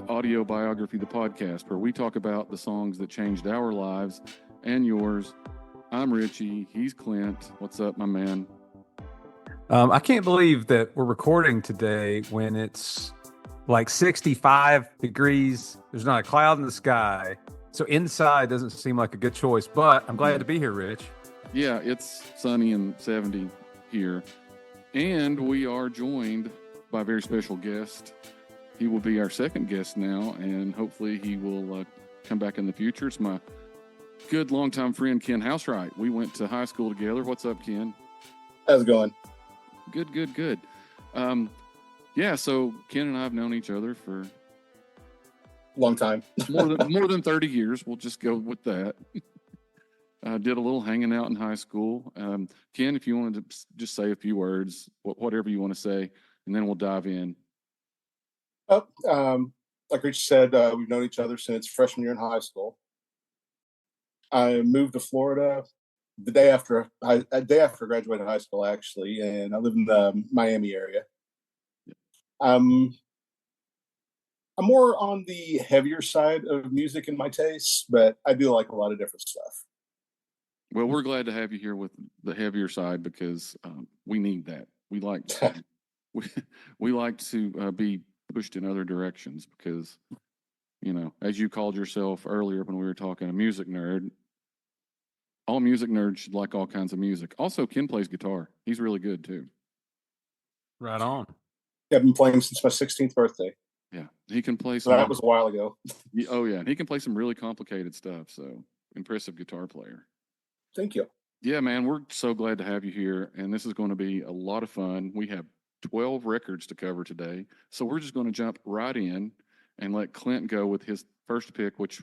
Audio Biography, the podcast, where we talk about the songs that changed our lives and yours. I'm Richie. He's Clint. What's up, my man? I can't believe that we're recording today when it's like 65 degrees. There's not a cloud in the sky. So inside doesn't seem like a good choice, but I'm glad to be here, Rich. Yeah, it's sunny and 70 here. And we are joined by a very special guest. He will be our second guest now, and hopefully he will come back in the future. It's my good longtime friend, Ken Housewright. We went to high school together. What's up, Ken? How's it going? Good. Yeah, so Ken and I have known each other for long time. more than 30 years. We'll just go with that. Did a little hanging out in high school. Ken, if you wanted to just say a few words, whatever you want to say, and then we'll dive in. Like Richie said, we've known each other since freshman year in high school. I moved to Florida the day after I graduated high school, actually, and I live in the Miami area. I'm more on the heavier side of music in my tastes, but I do like a lot of different stuff. Well, we're glad to have you here with the heavier side because we need that. We like we like to be pushed in other directions because, you know, as you called yourself earlier when we were talking, a music nerd. All music nerds should like all kinds of music. Also, Ken plays guitar. He's really good too. Right on. I've been playing since my 16th birthday. Yeah, he can play some. That was a while ago. Oh yeah, and he can play some really complicated stuff. So impressive guitar player. Thank you. Yeah, man, we're so glad to have you here, and this is going to be a lot of fun. We have 12 records to cover today, so we're just going to jump right in and let Clint go with his first pick, which,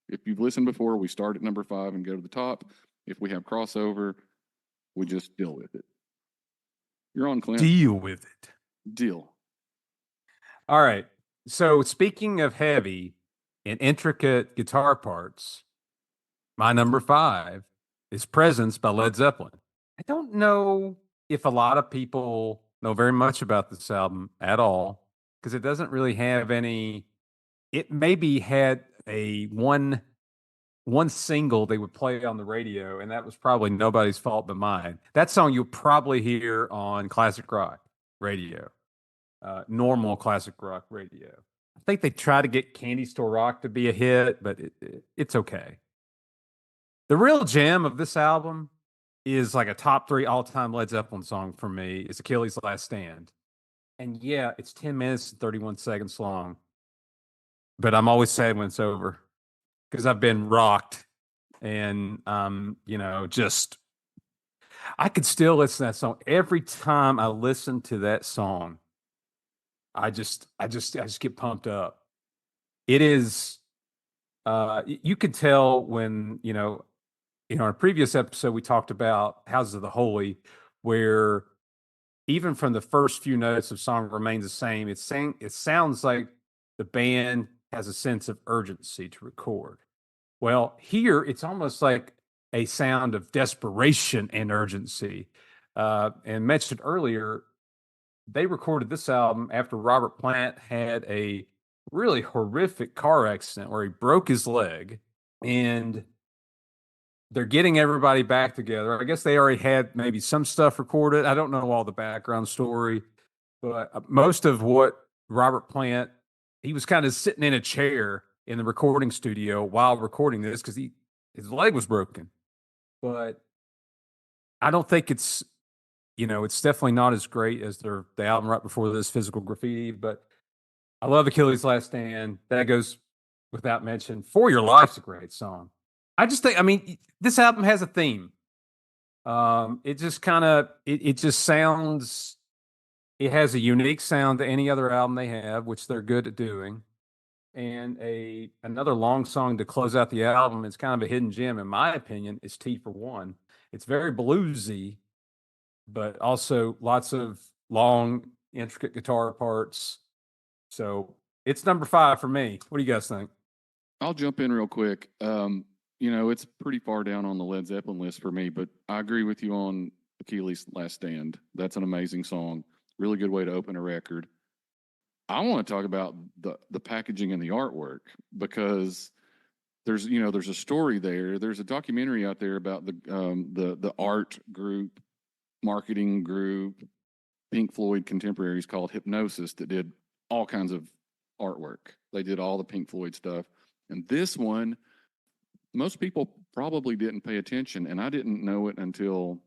if you've listened before, we start at number 5 and go to the top. If we have crossover, we just deal with it. You're on, Clint. Deal with it. Deal. All right. So speaking of heavy and intricate guitar parts, my number 5 is Presence by Led Zeppelin. I don't know if a lot of people know very much about this album at all because it doesn't really have any. It maybe had a one single they would play on the radio, and that was probably Nobody's Fault But Mine. That song you'll probably hear on classic rock radio, normal classic rock radio. I think they tried to get Candy Store Rock to be a hit, but it's okay. The real gem of this album is like a top 3 all-time Led Zeppelin song for me. It's Achilles' Last Stand. And yeah, it's 10 minutes and 31 seconds long. But I'm always sad when it's over because I've been rocked. And, just I could still listen to that song. Every time I listen to that song, I just get pumped up. It is, you could tell when, in our previous episode, we talked about Houses of the Holy, where even from the first few notes of song remains the same. It sounds like the band has a sense of urgency to record. Well, here it's almost like a sound of desperation and urgency. And mentioned earlier, they recorded this album after Robert Plant had a really horrific car accident where he broke his leg, and they're getting everybody back together. I guess they already had maybe some stuff recorded. I don't know all the background story, but most of what Robert Plant, he was kind of sitting in a chair in the recording studio while recording this because his leg was broken. But I don't think it's definitely not as great as the album right before this, Physical Graffiti. But I love Achilles' Last Stand. That goes without mention. For Your Life's a great song. I just think, this album has a theme. It just kind of, it just sounds, it has a unique sound to any other album they have, which they're good at doing. And another long song to close out the album is kind of a hidden gem, in my opinion, is T for One. It's very bluesy, but also lots of long, intricate guitar parts. So it's number 5 for me. What do you guys think? I'll jump in real quick. It's pretty far down on the Led Zeppelin list for me, but I agree with you on Achilles' Last Stand. That's an amazing song. Really good way to open a record. I want to talk about the packaging and the artwork because there's a story there. There's a documentary out there about the art group, marketing group, Pink Floyd contemporaries called Hypnosis that did all kinds of artwork. They did all the Pink Floyd stuff. And this one, most people probably didn't pay attention, and I didn't know it until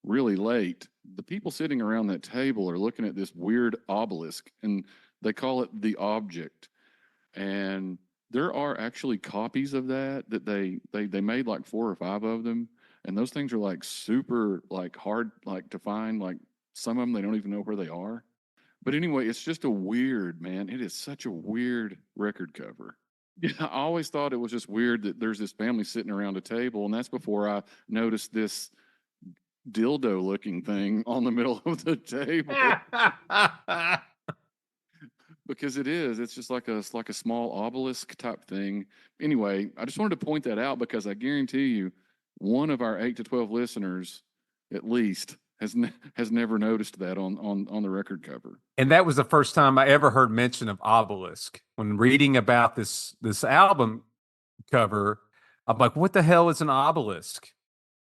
really late. The people sitting around that table are looking at this weird obelisk, and they call it the object. And there are actually copies of that they made like 4 or 5 of them, and those things are like super like hard like to find. Like some of them they don't even know where they are. But anyway, it's just a weird, man. It is such a weird record cover. Yeah, I always thought it was just weird that there's this family sitting around a table, and that's before I noticed this dildo looking thing on the middle of the table. Because it's just like a small obelisk type thing. Anyway, I just wanted to point that out because I guarantee you one of our 8 to 12 listeners at least has never noticed that on the record cover. And that was the first time I ever heard mention of obelisk. When reading about this album cover, I'm like, what the hell is an obelisk?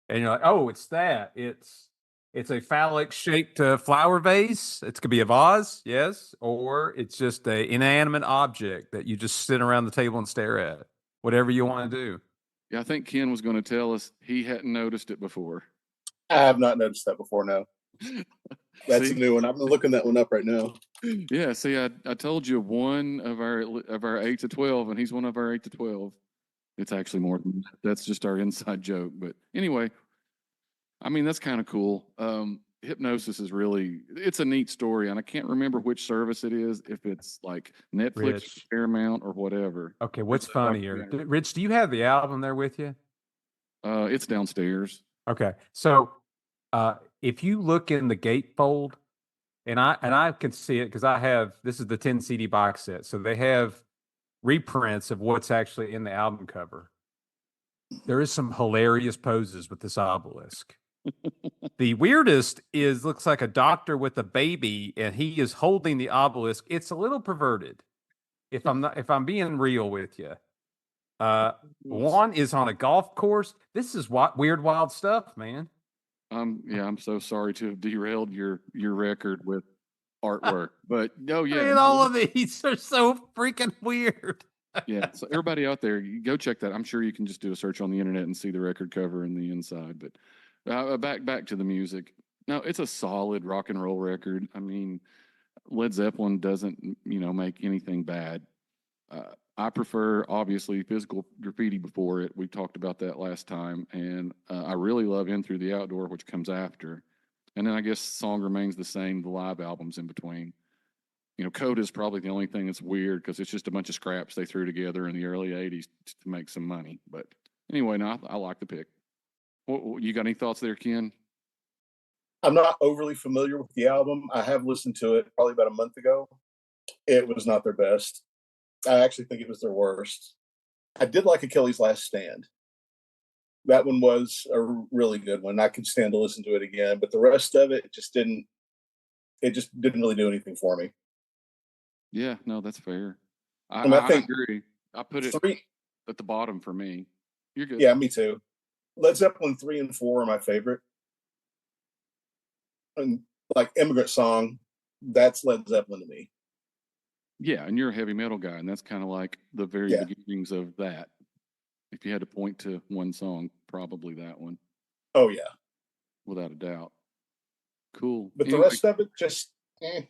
And you're like, oh, it's that. It's a phallic shaped flower vase. It could be a vase, yes, or it's just a inanimate object that you just sit around the table and stare at. Whatever you want to do. Yeah, I think Ken was going to tell us he hadn't noticed it before. I have not noticed that before. No, that's See? a new one. I'm looking that one up right now. Yeah, see, I told you one of our 8 to 12, and he's one of our 8 to 12. It's actually more than that. That's just our inside joke. But anyway, I mean, that's kind of cool. Hypnosis is it's a neat story, and I can't remember which service it is, if it's like Netflix, Rich. Paramount, or whatever. Okay, what's It's a funnier? documentary. Rich, do you have the album there with you? It's downstairs. Okay. So if you look in the gatefold, and I can see it because this is the 10 CD box set. So they have reprints of what's actually in the album cover. There is some hilarious poses with this obelisk. The weirdest looks like a doctor with a baby, and he is holding the obelisk. It's a little perverted. If I'm being real with you. One is on a golf course. This is weird, wild stuff, man. Yeah, I'm so sorry to have derailed your record with artwork, but no, yeah, Man, all of these are so freaking weird. yeah. So everybody out there, you go check that. I'm sure you can just do a search on the internet and see the record cover and the inside. But back to the music. No, it's a solid rock and roll record. I mean, Led Zeppelin doesn't make anything bad. I prefer obviously Physical Graffiti before it. We talked about that last time, and I really love In Through the Outdoor, which comes after. And then I guess Song Remains the Same, the live albums in between. Coda is probably the only thing that's weird because it's just a bunch of scraps they threw together in the early 80s to make some money. But anyway, no, I like the pick. You got any thoughts there, Ken? I'm not overly familiar with the album. I have listened to it probably about a month ago. It was not their best. I actually think it was their worst. I did like Achilles' Last Stand. That one was a really good one. I could stand to listen to it again, but the rest of it just didn't really do anything for me. Yeah, no, that's fair. I mean, I think agree. I put it 3, at the bottom for me. You're good. yeah, me too. Led Zeppelin 3 and 4 are my favorite. And like Immigrant Song, that's Led Zeppelin to me. Yeah, and you're a heavy metal guy, and that's kind of like the very beginnings of that. If you had to point to one song, probably that one. Oh yeah, without a doubt. Cool. But the rest of it just didn't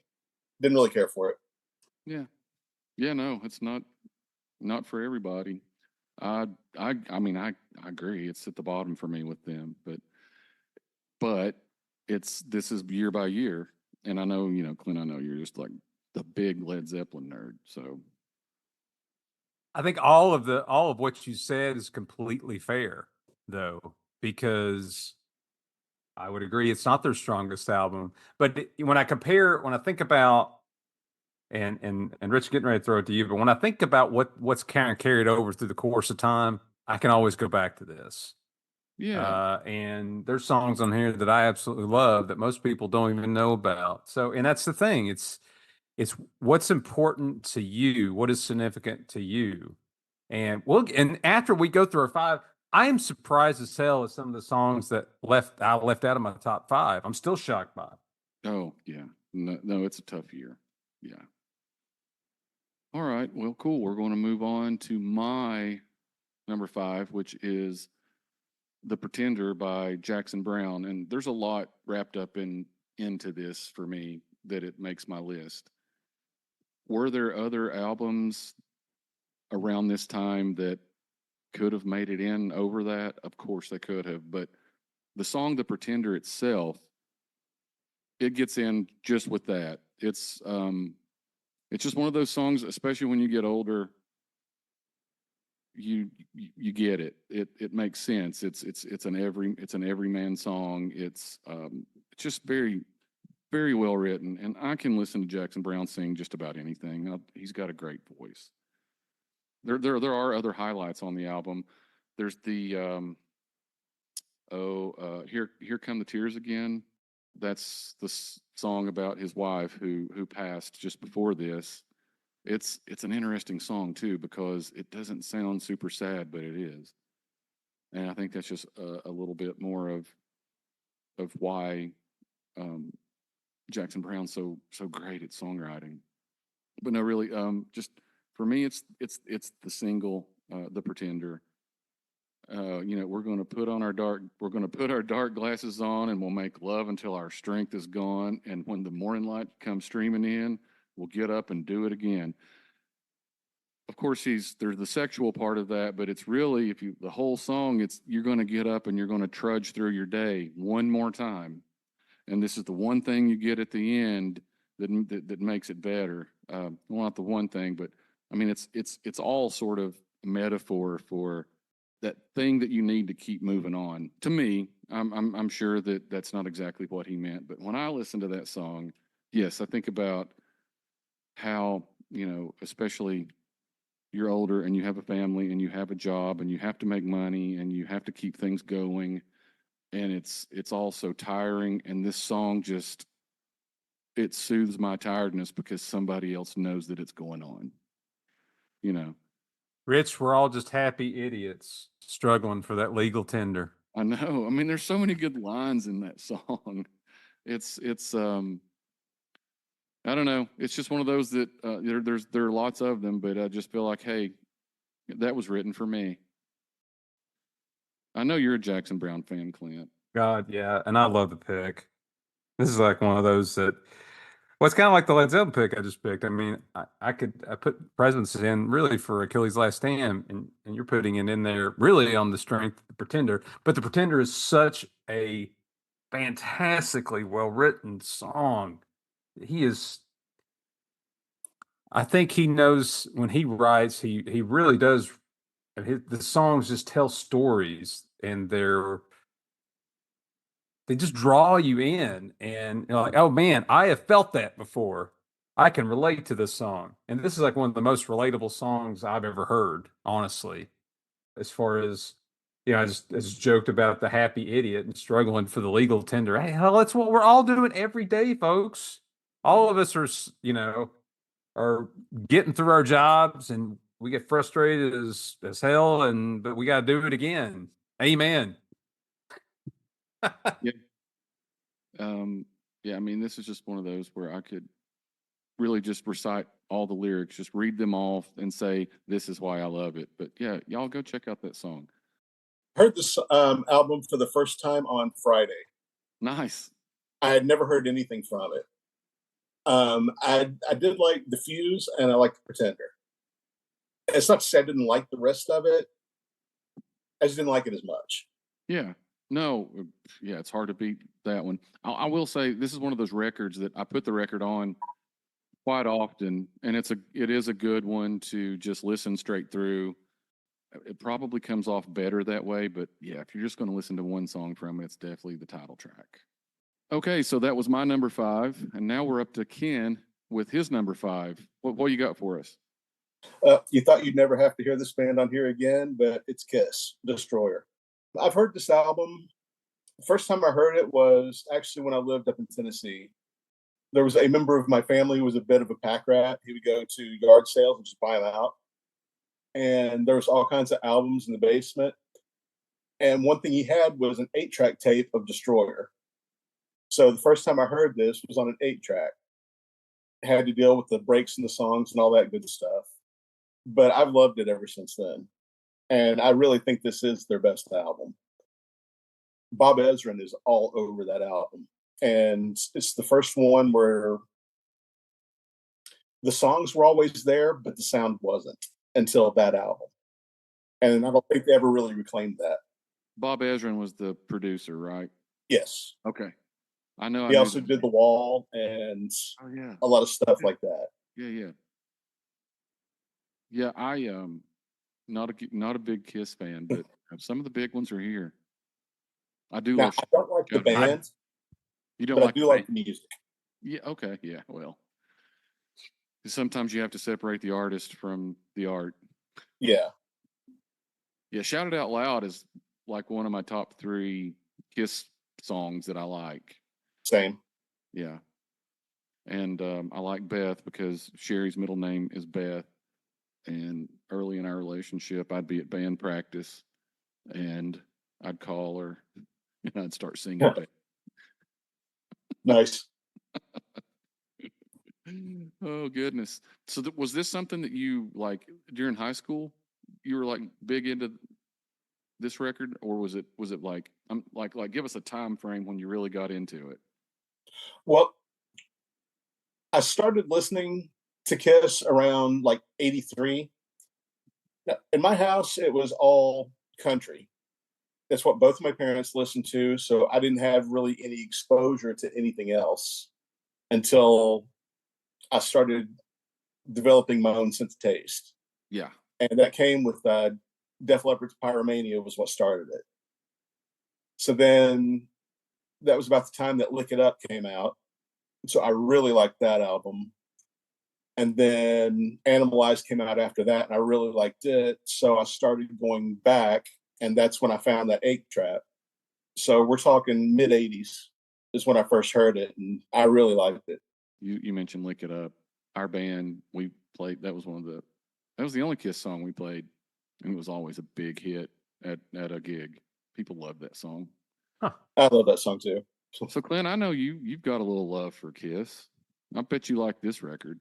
really care for it. Yeah, no, it's not for everybody. I mean, I agree. It's at the bottom for me with them, but this is year by year, and I know Clint. I know you're just like the big Led Zeppelin nerd, so I think all of what you said is completely fair, though, because I would agree it's not their strongest album. But when I think about and Rich, getting ready to throw it to you, but when I think about what's kind of carried over through the course of time, I can always go back to this. Yeah. And there's songs on here that I absolutely love that most people don't even know about. So, and that's the thing. It's what's important to you, what is significant to you. And after we go through our five, I am surprised as hell at some of the songs that I left out of my top five. I'm still shocked by it. Oh, yeah. No, it's a tough year. Yeah. All right. Well, cool. We're going to move on to my number five, which is The Pretender by Jackson Browne. And there's a lot wrapped up into this for me that it makes my list. Were there other albums around this time that could have made it in over that? Of course they could have, but the song The Pretender itself, it gets in just with that. It's just one of those songs, especially when you get older, you get it. It makes sense. It's an everyman song. It's just very, very well written, and I can listen to Jackson Browne sing just about anything. He's got a great voice. There are other highlights on the album. There's the Here Come the Tears Again. That's the song about his wife who passed just before this. It's an interesting song too, because it doesn't sound super sad, but it is. And I think that's just a little bit more of why Jackson Browne's so great at songwriting. But no, really, just for me, it's the single, The Pretender. We're going to put our dark glasses on, and we'll make love until our strength is gone. And when the morning light comes streaming in, we'll get up and do it again. Of course, there's the sexual part of that, but it's really, the whole song, you're going to get up and you're going to trudge through your day one more time. And this is the one thing you get at the end that makes it better. Well, not the one thing, but I mean, it's all sort of a metaphor for that thing that you need to keep moving on. To me, I'm sure that that's not exactly what he meant, but when I listen to that song, yes, I think about how, especially you're older and you have a family and you have a job and you have to make money and you have to keep things going, and it's all so tiring. And this song just, it soothes my tiredness because somebody else knows that it's going on. Rich, we're all just happy idiots struggling for that legal tender. I know. I mean, there's so many good lines in that song. It's I don't know. It's just one of those that there are lots of them, but I just feel like, hey, that was written for me. I know you're a Jackson Browne fan, Clint. God, yeah, and I love the pick. This is like one of those that, well, it's kind of like the Led Zeppelin pick I just picked. I mean, I put Presence in really for Achilles' Last Stand, and you're putting it in there really on the strength of The Pretender. But The Pretender is such a fantastically well-written song. I think he knows when he writes, he really does. The songs just tell stories, and they just draw you in, and you're like, oh man, I have felt that before. I can relate to this song. And this is like one of the most relatable songs I've ever heard, honestly. As far as, I just joked about the happy idiot and struggling for the legal tender. Hey, hell, that's what we're all doing every day, folks. All of us are getting through our jobs, and we get frustrated as hell, but we got to do it again. Amen. Yeah. Yeah, I mean, this is just one of those where I could really just recite all the lyrics, just read them off and say, this is why I love it. But yeah, y'all go check out that song. Heard this album for the first time on Friday. Nice. I had never heard anything from it. I did like The Fuse, and I liked The Pretender. It's not to say I didn't like the rest of it. I just didn't like it as much. Yeah. No, yeah, it's hard to beat that one. I will say this is one of those records that I put the record on quite often, and it is a good one to just listen straight through. It probably comes off better that way, but yeah, if you're just going to listen to one song from it, it's definitely the title track. Okay, so that was my number five, and now we're up to Ken with his number five. What you got for us? You thought you'd never have to hear this band on here again, but it's Kiss, Destroyer. I've heard this album. The first time I heard it was actually when I lived up in Tennessee. there was a member of my family who was a bit of a pack rat. He would go to yard sales and just buy them out. And there was all kinds of albums in the basement. And one thing he had was an 8-track tape of Destroyer. So the first time I heard this was on an 8-track. Had to deal with the breaks in the songs and all that good stuff. But I've loved it ever since then. And I really think this is their best album. Bob Ezrin is all over that album. And it's the first one where the songs were always there, but the sound wasn't until that album. And I don't think they ever really reclaimed that. Bob Ezrin was the producer, right? Yes. Okay. I know. He also did The Wall and a lot of stuff like that. Yeah. Yeah, I not a big Kiss fan, but some of the big ones are here. I do Now, love. I don't like the band. You don't but like I do like the music. Yeah, okay, yeah. Well, sometimes you have to separate the artist from the art. Yeah. Yeah, Shout It Out Loud is like one of my top 3 Kiss songs that I like. Same. Yeah. And I like Beth because Sherry's middle name is Beth. And early in our relationship, I'd be at band practice and I'd call her and I'd start singing Beth. Nice. Oh, goodness. So was this something that you, like, during high school, you were, like, big into this record? Or was it like, like give us a time frame when you really got into it? Well, I started listening to Kiss around like 83. Now, in my house, it was all country. That's what both of my parents listened to. So I didn't have really any exposure to anything else until I started developing my own sense of taste. Yeah. And that came with Def Leppard's Pyromania was what started it. So then that was about the time that Lick It Up came out. So I really liked that album. And then Animalize came out after that, and I really liked it. So I started going back, and that's when I found that 8-track. So we're talking mid-'80s is when I first heard it, and I really liked it. You mentioned Lick It Up. Our band, we played, that was the only Kiss song we played, and it was always a big hit at a gig. People loved that song. Huh. I love that song too. So Clint, I know you've got a little love for Kiss. I bet you like this record.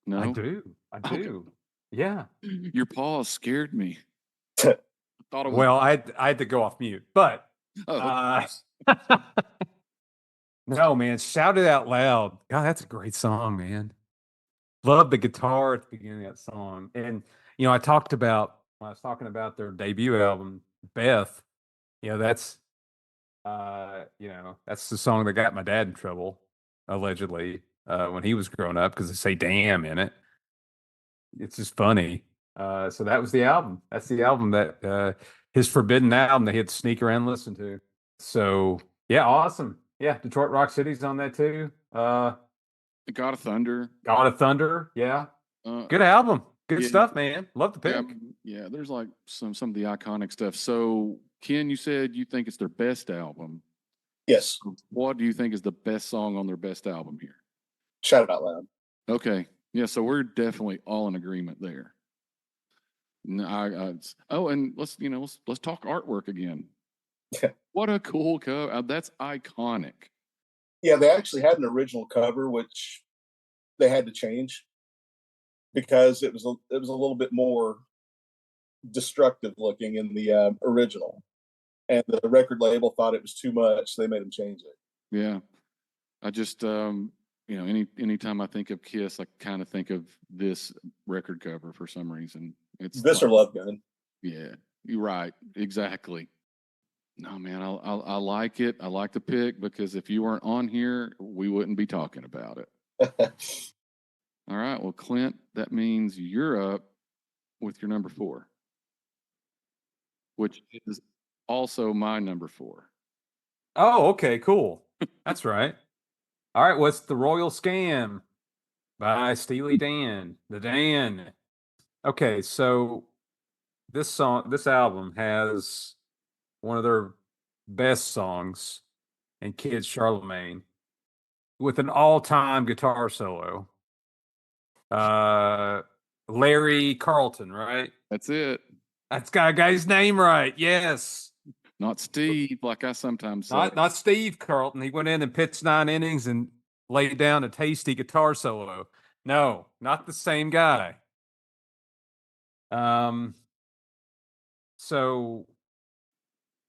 No? I do. Okay. Yeah. Your pause scared me. Thought it was... Well, I had to go off mute, but no, man, Shout It Out Loud. God, that's a great song, man. Love the guitar at the beginning of that song. And, when I was talking about their debut album, Beth, that's the song that got my dad in trouble, allegedly, when he was growing up, because they say damn in it. It's just funny. So that was the album. That's the album that his forbidden album that he had to sneak around and listen to. So yeah, awesome. Yeah, Detroit Rock City's on that too. God of Thunder. God of Thunder, yeah. Good album. Good stuff, man. Love the pick. Yeah, there's like some of the iconic stuff. So Ken, you said you think it's their best album. Yes. What do you think is the best song on their best album here? Shout It Out Loud. Okay. Yeah, so we're definitely all in agreement there. And let's talk artwork again. What a cool cover! That's iconic. Yeah, they actually had an original cover, which they had to change because it was a little bit more destructive looking in the original, and the record label thought it was too much, so they made them change it. Yeah, I just anytime I think of Kiss, I kind of think of this record cover for some reason. It's this or Love Gun. Yeah, you're right. Exactly. No, man, I like it. I like the pick because if you weren't on here, we wouldn't be talking about it. All right. Well, Clint, that means you're up with your number 4, which is also my number 4. Oh, okay, cool. That's right. All right. What's the Royal Scam by Steely Dan? The Dan. Okay, so this album has one of their best songs, and Kid Charlemagne. with an all-time guitar solo. Larry Carlton, right? That's it. That's got a guy's name right. Yes. Not Steve, like I sometimes say. Not Steve Carlton. He went in and pitched 9 innings and laid down a tasty guitar solo. No, not the same guy. So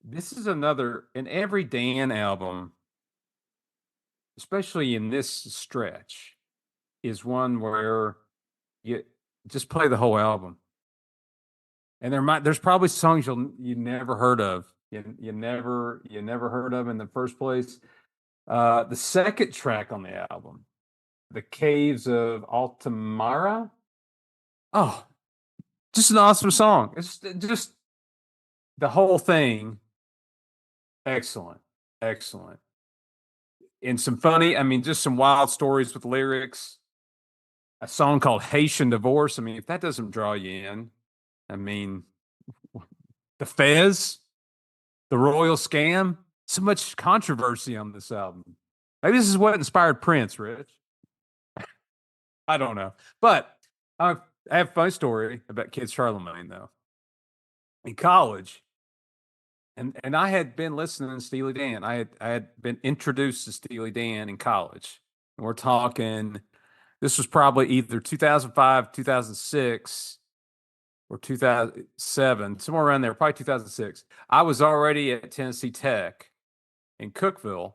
this is another in every Dan album, especially in this stretch, is one where you just play the whole album. And there's probably songs you never heard of. You never heard of in the first place. The second track on the album, The Caves of Altamira. Oh, just an awesome song. It's just the whole thing. Excellent. Excellent. And some funny, I mean, just some wild stories with lyrics. A song called Haitian Divorce. I mean, if that doesn't draw you in, I mean, the Fez, the Royal Scam, so much controversy on this album. Maybe this is what inspired Prince, Rich. I don't know. But I have a fun story about Kid Charlemagne, though. In college, and I had been listening to Steely Dan. I had been introduced to Steely Dan in college. And we're talking, this was probably either 2005, 2006, or 2007, somewhere around there, probably 2006. I was already at Tennessee Tech in Cookeville,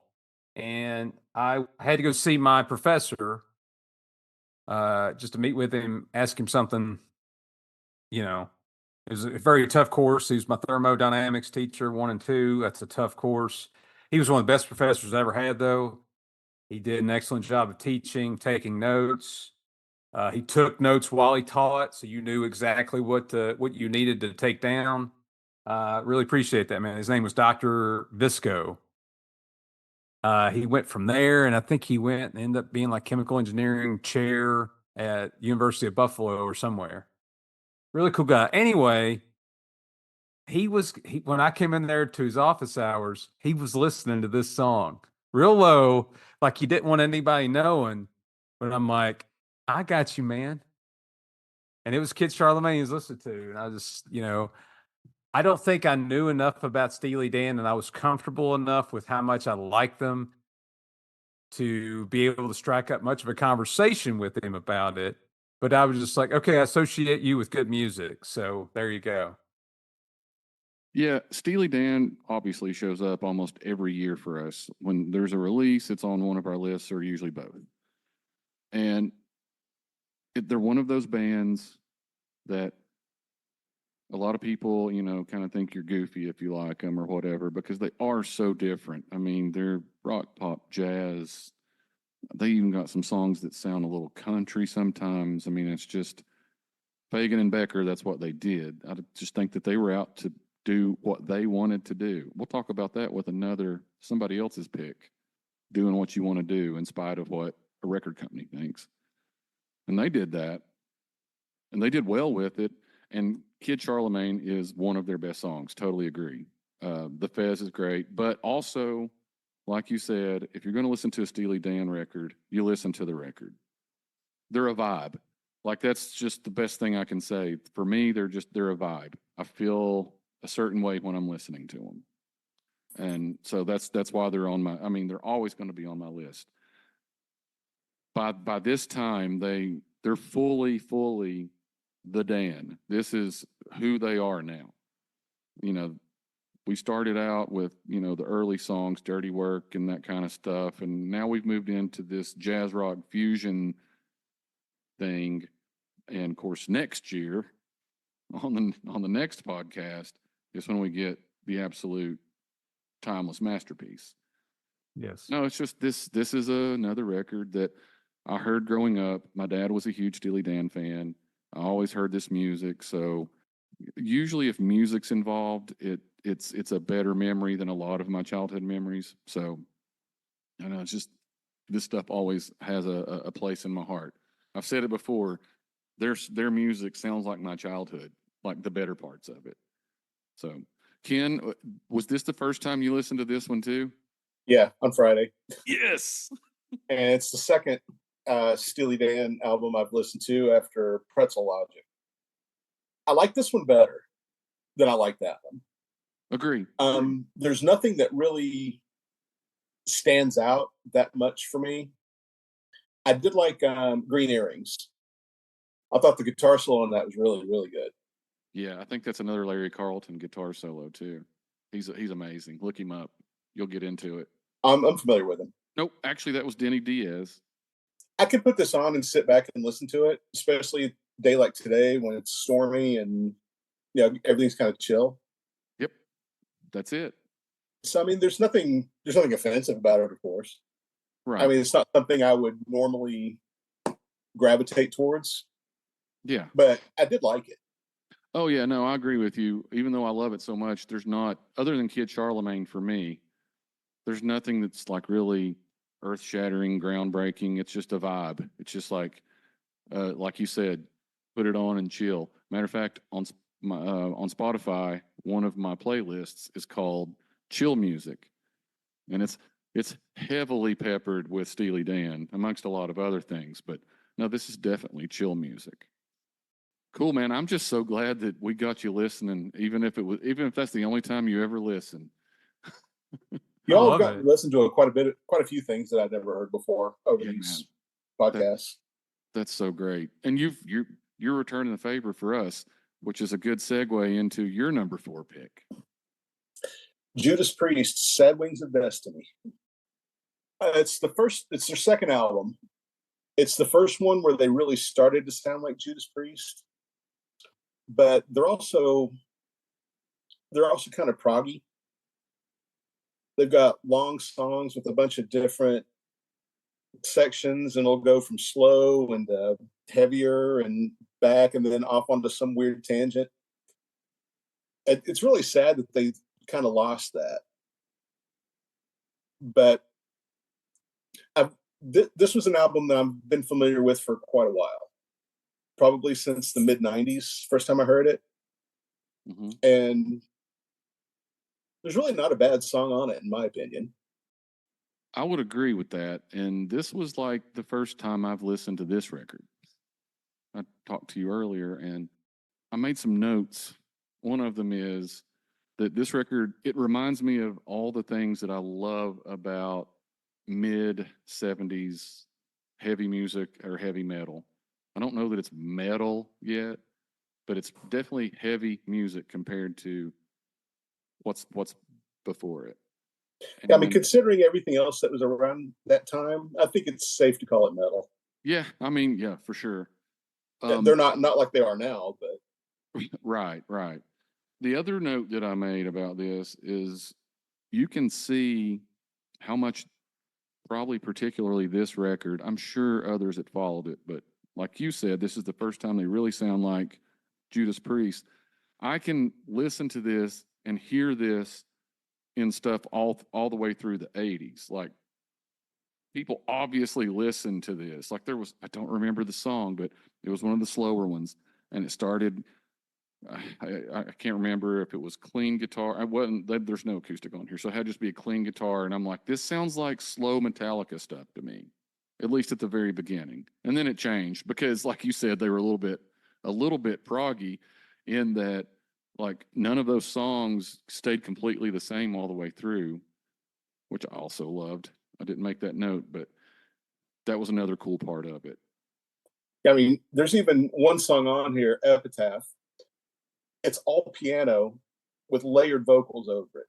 and I had to go see my professor just to meet with him, ask him something. You know, it was a very tough course. He was my thermodynamics teacher, 1 and 2. That's a tough course. He was one of the best professors I ever had, though. He did an excellent job of teaching, taking notes. He took notes while he taught, so you knew exactly what you needed to take down. Really appreciate that, man. His name was Dr. Visco. He went from there, and I think he went and ended up being like chemical engineering chair at University of Buffalo or somewhere. Really cool guy. Anyway, when I came in there to his office hours, he was listening to this song real low, like he didn't want anybody knowing. But I'm like, I got you, man. And it was Kid Charlemagne he was listening to. And I just, I don't think I knew enough about Steely Dan, and I was comfortable enough with how much I liked them to be able to strike up much of a conversation with him about it. But I was just like, okay, I associate you with good music. So there you go. Yeah, Steely Dan obviously shows up almost every year for us. When there's a release, it's on one of our lists, or usually both. And they're one of those bands that a lot of people, kind of think you're goofy if you like them or whatever, because they are so different. I mean, they're rock, pop, jazz. They even got some songs that sound a little country sometimes. I mean, it's just Fagan and Becker, that's what they did. I just think that they were out to do what they wanted to do. We'll talk about that with somebody else's pick, doing what you want to do in spite of what a record company thinks. And they did that, and they did well with it. And Kid Charlemagne is one of their best songs. Totally agree. The Fez is great, but also, like you said, if you're going to listen to a Steely Dan record, you listen to the record. They're a vibe. Like, that's just the best thing I can say. For me, they're a vibe. I feel a certain way when I'm listening to them. And so that's why they're they're always going to be on my list. By this time, they're fully the Dan. This is who they are now. We started out with, the early songs, Dirty Work and that kind of stuff. And now we've moved into this jazz rock fusion thing. And of course, next year on the next podcast is when we get the absolute timeless masterpiece. Yes. No, it's just this is another record that I heard growing up. My dad was a huge Steely Dan fan. I always heard this music. So usually if music's involved, it's a better memory than a lot of my childhood memories. So I know it's just, this stuff always has a place in my heart. I've said it before. Their music sounds like my childhood, like the better parts of it. So, Ken, was this the first time you listened to this one too? Yeah, on Friday. Yes. And it's the second Steely Dan album I've listened to after Pretzel Logic. I like this one better than I like that one. Agree. There's nothing that really stands out that much for me. I did like Green Earrings. I thought the guitar solo on that was really, really good. Yeah, I think that's another Larry Carlton guitar solo too. He's amazing. Look him up. You'll get into it. I'm familiar with him. Nope, actually, that was Denny Diaz. I could put this on and sit back and listen to it, especially a day like today when it's stormy and everything's kind of chill. Yep, that's it. So I mean, there's nothing offensive about it, of course. Right. I mean, it's not something I would normally gravitate towards, Yeah. but I did like it. Oh yeah, no, I agree with you. Even though I love it so much, there's not, other than Kid Charlemagne for me, there's nothing that's like really earth-shattering, groundbreaking. It's just a vibe. It's just like you said, put it on and chill. Matter of fact, on Spotify, one of my playlists is called Chill Music, and it's heavily peppered with Steely Dan amongst a lot of other things. But no, this is definitely chill music. Cool, man. I'm just so glad that we got you listening, even if that's the only time you ever listen. Y'all have gotten to listen to quite a few things that I've never heard before over these podcasts. That's so great. And you're returning the favor for us, which is a good segue into your number 4 pick. Judas Priest, Sad Wings of Destiny. It's their second album. It's the first one where they really started to sound like Judas Priest, but they're also kind of proggy. They've got long songs with a bunch of different sections, and it'll go from slow and heavier and back, and then off onto some weird tangent. It's really sad that they kind of lost that. But this was an album that I've been familiar with for quite a while, probably since the mid '90s. First time I heard it, and there's really not a bad song on it, in my opinion. I would agree with that. And this was like the first time I've listened to this record. I talked to you earlier, and I made some notes. One of them is that this record, it reminds me of all the things that I love about mid 70s heavy music or heavy metal. I don't know that it's metal yet, but it's definitely heavy music compared to what's before it. Yeah, I mean, considering everything else that was around that time, I think it's safe to call it metal. Yeah, I mean, yeah, for sure. They're not like they are now, but right. The other note that I made about this is you can see how much, probably particularly this record, I'm sure others that followed it, but like you said, this is the first time they really sound like Judas Priest. I can listen to this and hear this in stuff all the way through the 80s. Like, people obviously listened to this. Like, I don't remember the song, but it was one of the slower ones, and it started, I can't remember if it was clean guitar. There's no acoustic on here, so it had to just be a clean guitar. And I'm like, this sounds like slow Metallica stuff to me, at least at the very beginning. And then it changed because, like you said, they were a little bit proggy in that, like, none of those songs stayed completely the same all the way through, which I also loved. I didn't make that note, but that was another cool part of it. I mean, there's even one song on here, Epitaph. It's all piano with layered vocals over it.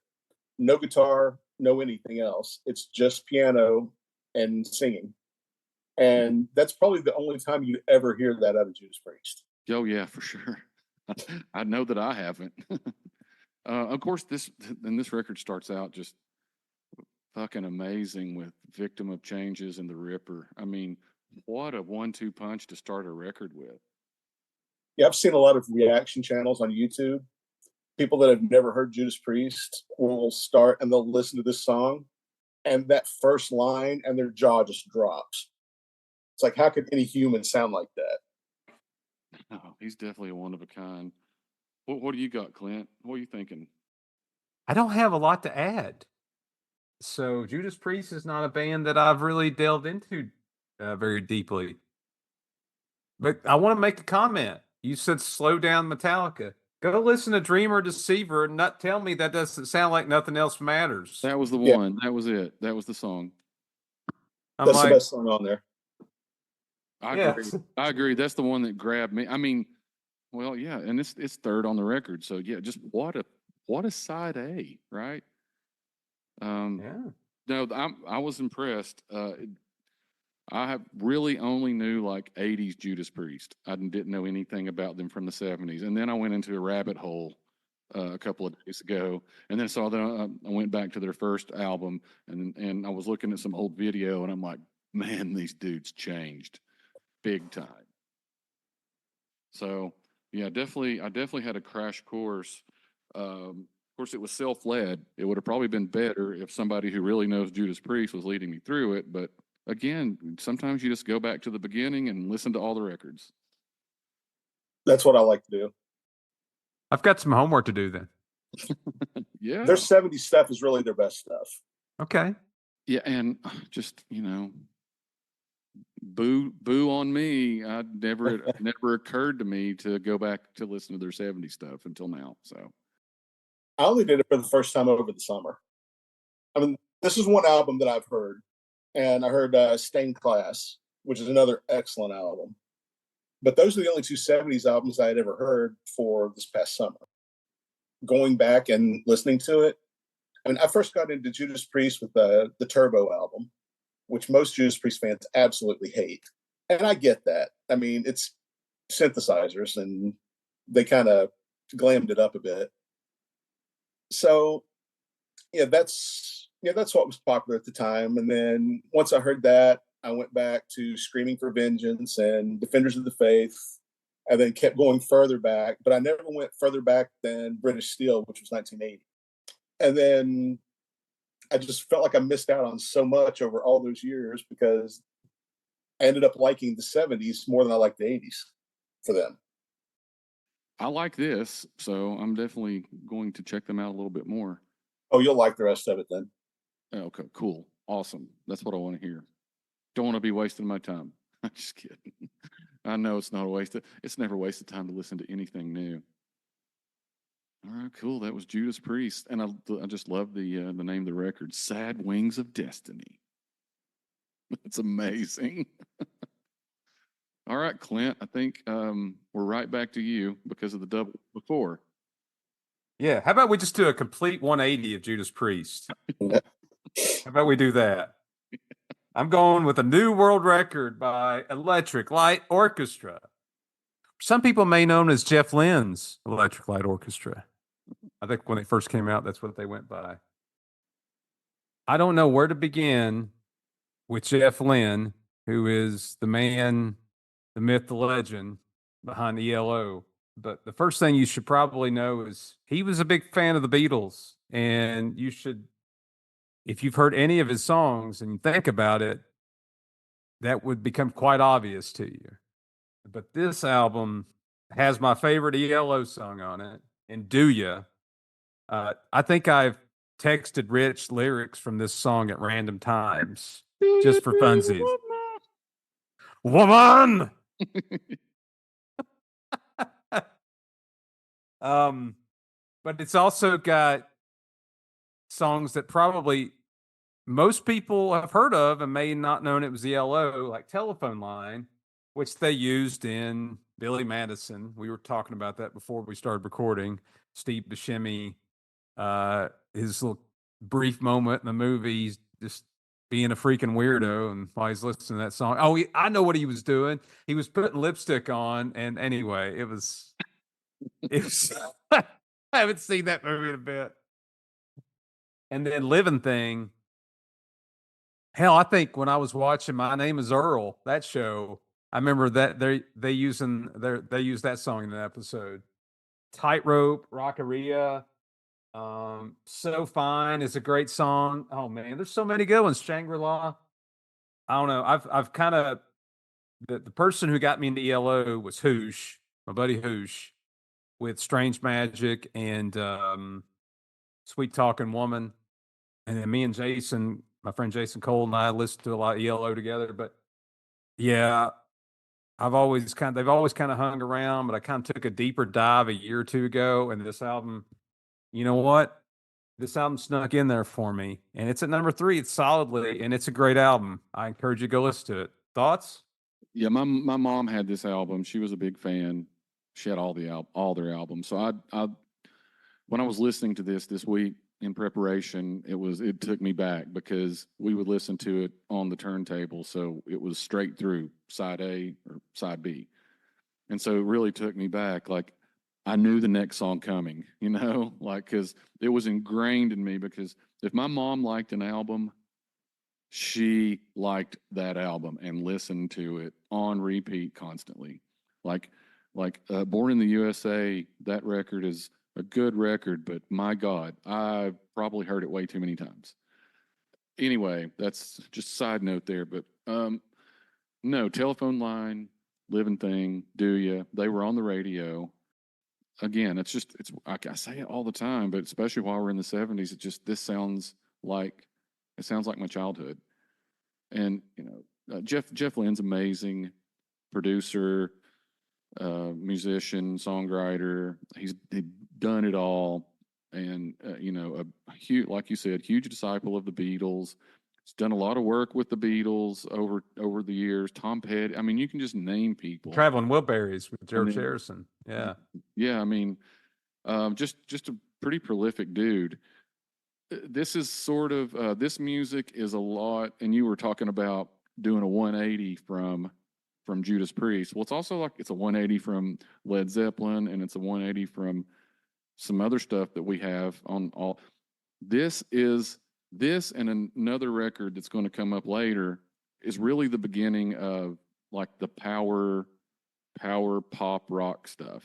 No guitar, no anything else. It's just piano and singing. And that's probably the only time you ever hear that out of Judas Priest. Oh, yeah, for sure. I know that I haven't. Of course, this record starts out just fucking amazing with Victim of Changes and The Ripper. I mean, what a 1-2 punch to start a record with. Yeah, I've seen a lot of reaction channels on YouTube. People that have never heard Judas Priest will start and they'll listen to this song, and that first line and their jaw just drops. It's like, how could any human sound like that? Oh, he's definitely a one of a kind. What do you got, Clint? What are you thinking? I don't have a lot to add. So Judas Priest is not a band that I've really delved into very deeply. But I want to make a comment. You said slow down Metallica. Go listen to Dreamer Deceiver and not tell me that doesn't sound like Nothing Else Matters. That was the Yeah. one. That was it. That was the song. I'm That's like, the best song on there. I yeah. agree. I agree. That's the one that grabbed me. I mean, well, yeah, and it's third on the record. So yeah, just what a side A, right? Yeah. No, I was impressed. I have really only knew like '80s Judas Priest. I didn't know anything about them from the '70s, and then I went into a rabbit hole a couple of days ago, and then saw that I went back to their first album, and I was looking at some old video, and I'm like, man, these dudes changed big time. So yeah, definitely, I definitely had a crash course. Of course, it was self-led. It would have probably been better if somebody who really knows Judas Priest was leading me through it. But again, sometimes you just go back to the beginning and listen to all the records. That's what I like to do. I've got some homework to do then. Yeah, Their 70s stuff is really their best stuff. Okay. yeah, and just boo on me. I never it never occurred to me to go back to listen to their '70s stuff until now. So I only did it for the first time over the summer. I mean, this is one album that I've heard, and I heard Stained Class, which is another excellent album. But those are the only two '70s albums I had ever heard for this past summer. Going back and listening to it, I mean, I first got into Judas Priest with the Turbo album, which most Judas Priest fans absolutely hate. And I get that. I mean, it's synthesizers and they kind of glammed it up a bit. So that's what was popular at the time. And then once I heard that, I went back to Screaming for Vengeance and Defenders of the Faith, and then kept going further back. But I never went further back than British Steel, which was 1980. And then I just felt like I missed out on so much over all those years because I ended up liking the '70s more than I liked the '80s for them. I like this, so I'm definitely going to check them out a little bit more. Oh, you'll like the rest of it then. Okay, cool, awesome. That's what I want to hear. Don't want to be wasting my time. I'm just kidding. I know it's not a waste. It's never wasted time to listen to anything new. All right, cool. That was Judas Priest, and I just love the name of the record, "Sad Wings of Destiny." That's amazing. All right, Clint. I think we're right back to you because of the double before. Yeah. How about we just do a complete 180 of Judas Priest? How about we do that? I'm going with a new world record by Electric Light Orchestra. Some people may know them as Jeff Lynne's Electric Light Orchestra. I think when it first came out, that's what they went by. I don't know where to begin with Jeff Lynne, who is the man, the myth, the legend behind ELO. But the first thing you should probably know is he was a big fan of the Beatles. And you should, if you've heard any of his songs and you think about it, that would become quite obvious to you. But this album has my favorite ELO song on it, and Do Ya. I think I've texted Rich lyrics from this song at random times just for funsies. Woman! But it's also got songs that probably most people have heard of and may not known it was ELO, like Telephone Line, which they used in Billy Madison. We were talking about that before we started recording. Steve Buscemi, his little brief moment in the movie, he's just being a freaking weirdo, and while he's listening to that song, I know what he was doing. He was putting lipstick on, and anyway, it was. I haven't seen that movie in a bit. And then Living Thing. Hell, I think when I was watching My Name Is Earl, that show, I remember that they use that song in an episode. Tightrope, Rockaria, So Fine is a great song. Oh man, there's so many good ones. Shangri-La. I don't know. I've kind of the person who got me into ELO was Hoosh, my buddy Hoosh, with Strange Magic and Sweet Talking Woman. And then me and Jason, my friend Jason Cole and I listened to a lot of ELO together. But yeah, they've always kind of hung around, but I kind of took a deeper dive a year or two ago. And this album, you know what? This album snuck in there for me. And it's at number 3. It's solidly, and it's a great album. I encourage you to go listen to it. Thoughts? Yeah, my mom had this album. She was a big fan. She had all their albums. So I when I was listening to this week in preparation, it took me back because we would listen to it on the turntable. So it was straight through side A or side B. And so it really took me back. Like I knew the next song coming, like, cause it was ingrained in me because if my mom liked an album, she liked that album and listened to it on repeat constantly. Like, Born in the USA, that record is a good record, but my God, I've probably heard it way too many times. Anyway, that's just a side note there. But no, Telephone Line, Living Thing, Do Ya, they were on the radio. Again, it's I say it all the time, but especially while we're in the 70s, this sounds like my childhood. And Jeff Lynne's amazing producer, musician, songwriter. He's done it all, and a huge, like you said, huge disciple of the Beatles. He's done a lot of work with the Beatles over the years. Tom Petty. I mean, you can just name people. Traveling Wilburys with George Harrison. Yeah. Yeah, I mean, just a pretty prolific dude. This is sort of this music is a lot, and you were talking about doing a 180 from Judas Priest. Well, it's also like it's a 180 from Led Zeppelin, and it's a 180 from some other stuff that we have on all. This and another record that's going to come up later is really the beginning of like the power pop rock stuff.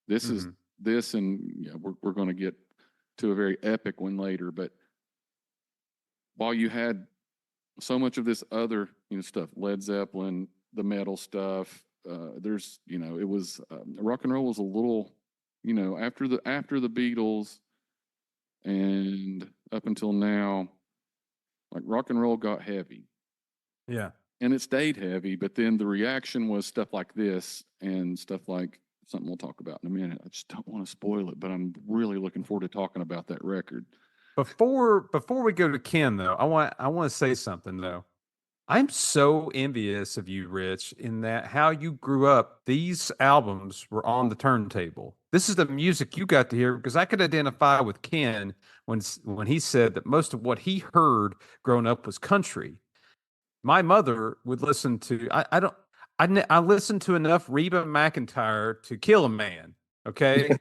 This is this, and we're going to get to a very epic one later. But while you had so much of this other stuff, Led Zeppelin, the metal stuff, there's it was rock and roll was a little after the Beatles and up until now, like rock and roll got heavy. Yeah. And it stayed heavy, but then the reaction was stuff like this and stuff like something we'll talk about in a minute. I just don't want to spoil it, but I'm really looking forward to talking about that record. Before we go to Ken, though, I want to say something though. I'm so envious of you, Rich, in that how you grew up. These albums were on the turntable. This is the music you got to hear because I could identify with Ken when he said that most of what he heard growing up was country. My mother would listen to I listened to enough Reba McEntire to kill a man. Okay.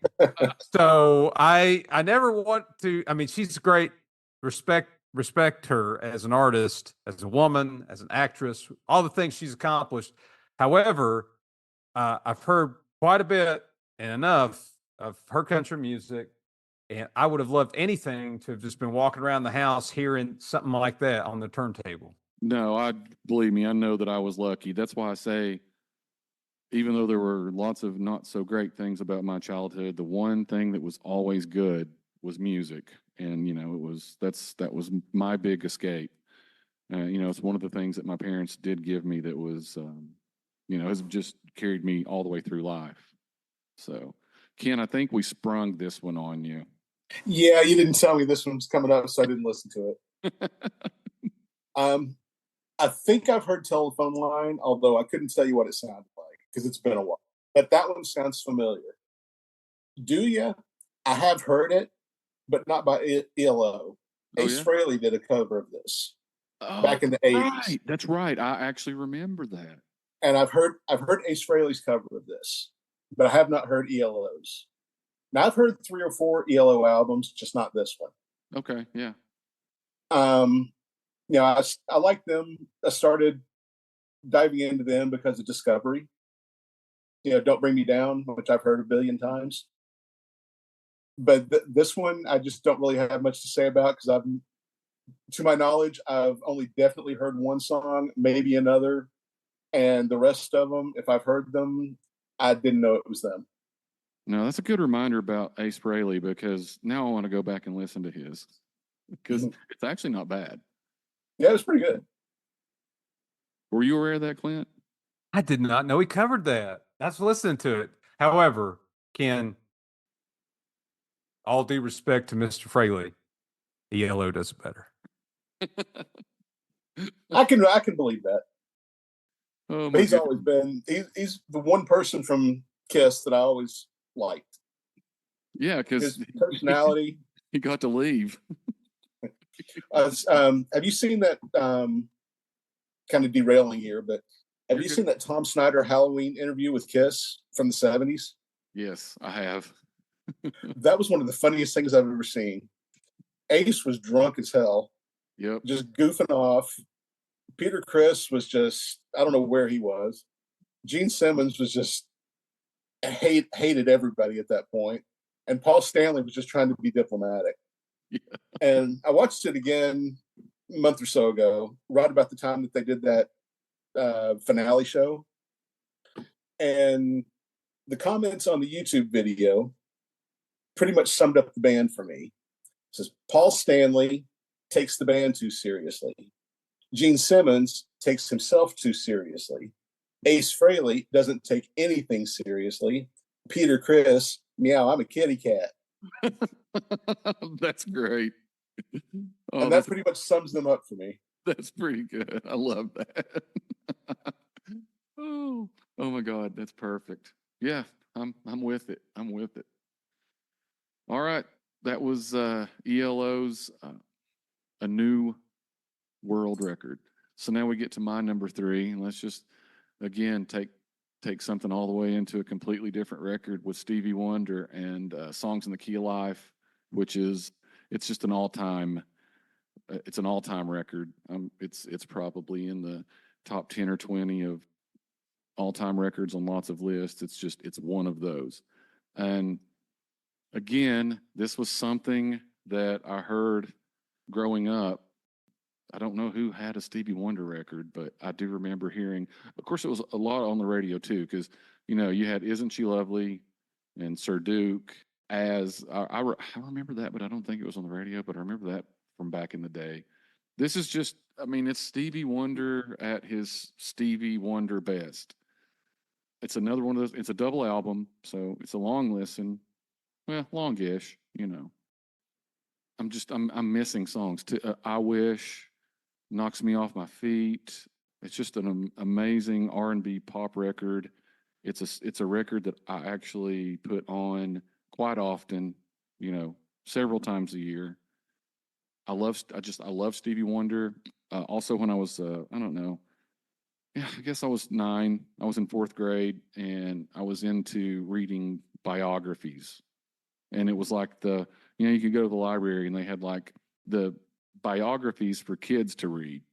So I never want to, I mean, she's great. Respect her as an artist, as a woman, as an actress, all the things she's accomplished. However, I've heard quite a bit and enough of her country music, and I would have loved anything to have just been walking around the house hearing something like that on the turntable. No, believe me, I know that I was lucky. That's why I say, even though there were lots of not so great things about my childhood, the one thing that was always good was music. And, that was my big escape. It's one of the things that my parents did give me that was, has just carried me all the way through life. So, Ken, I think we sprung this one on you. Yeah, you didn't tell me this one's coming up, so I didn't listen to it. I think I've heard Telephone Line, although I couldn't tell you what it sounded like because it's been a while. But that one sounds familiar. Do Ya? I have heard it, but not by ELO. Ace Frehley did a cover of this back in the 80s. Right. That's right. I actually remember that. And I've heard Ace Frehley's cover of this, but I have not heard ELO's. Now I've heard 3 or 4 ELO albums, just not this one. Okay, yeah. I like them. I started diving into them because of Discovery. Don't Bring Me Down, which I've heard a billion times. But this one, I just don't really have much to say about because to my knowledge, I've only definitely heard one song, maybe another. And the rest of them, if I've heard them, I didn't know it was them. No, that's a good reminder about Ace Frehley because now I want to go back and listen to his. because it's actually not bad. Yeah, it was pretty good. Were you aware of that, Clint? I did not know he covered that. That's listening to it. However, Ken, all due respect to Mr. Fraley, ELO does it better. I can believe that. Oh But my he's God. always been he's the one person from Kiss that I always liked. Yeah, because His personality. he got to leave. Have you seen that? Kind of derailing here, but have You're you good. seen that Tom Snyder Halloween interview with Kiss from the 70s? Yes, I have. That was one of the funniest things I've ever seen. Ace was drunk as hell, Yep. just goofing off. Peter Criss was just, I don't know where he was. Gene Simmons was just hated everybody at that point. And Paul Stanley was just trying to be diplomatic. Yeah. And I watched it again a month or so ago, right about the time that they did that finale show. And the comments on the YouTube video pretty much summed up the band for me. It says Paul Stanley takes the band too seriously. Gene Simmons takes himself too seriously. Ace Frehley doesn't take anything seriously. Peter Criss, meow, I'm a kitty cat. That's great. Oh, And that pretty much sums them up for me. that's pretty good. I love that. Oh, oh my God, that's perfect. Yeah, I'm with it. I'm with it. All right, that was ELO's a new world record. So now we get to my number 3, and let's just again take something all the way into a completely different record with Stevie Wonder and Songs in the Key of Life, which is it's just an all-time it's an all-time record. It's probably in the top 10 or 20 of all-time records on lots of lists. It's one of those. And again, this was something that I heard growing up. I don't know who had a Stevie Wonder record, but I do remember hearing. Of course, it was a lot on the radio too, because you had "Isn't She Lovely" and Sir Duke. I remember that, but I don't think it was on the radio. But I remember that from back in the day. This is just, I mean, it's Stevie Wonder at his Stevie Wonder best. It's another one of those. It's a double album, so it's a long listen. Well, longish. I'm missing songs. I Wish knocks me off my feet. It's just an amazing R&B pop record. It's a record that I actually put on quite often, several times a year. I love Stevie Wonder. Also, when I was I don't know, yeah, I guess I was 9. I was in 4th grade, and I was into reading biographies. And it was like you could go to the library and they had like the biographies for kids to read,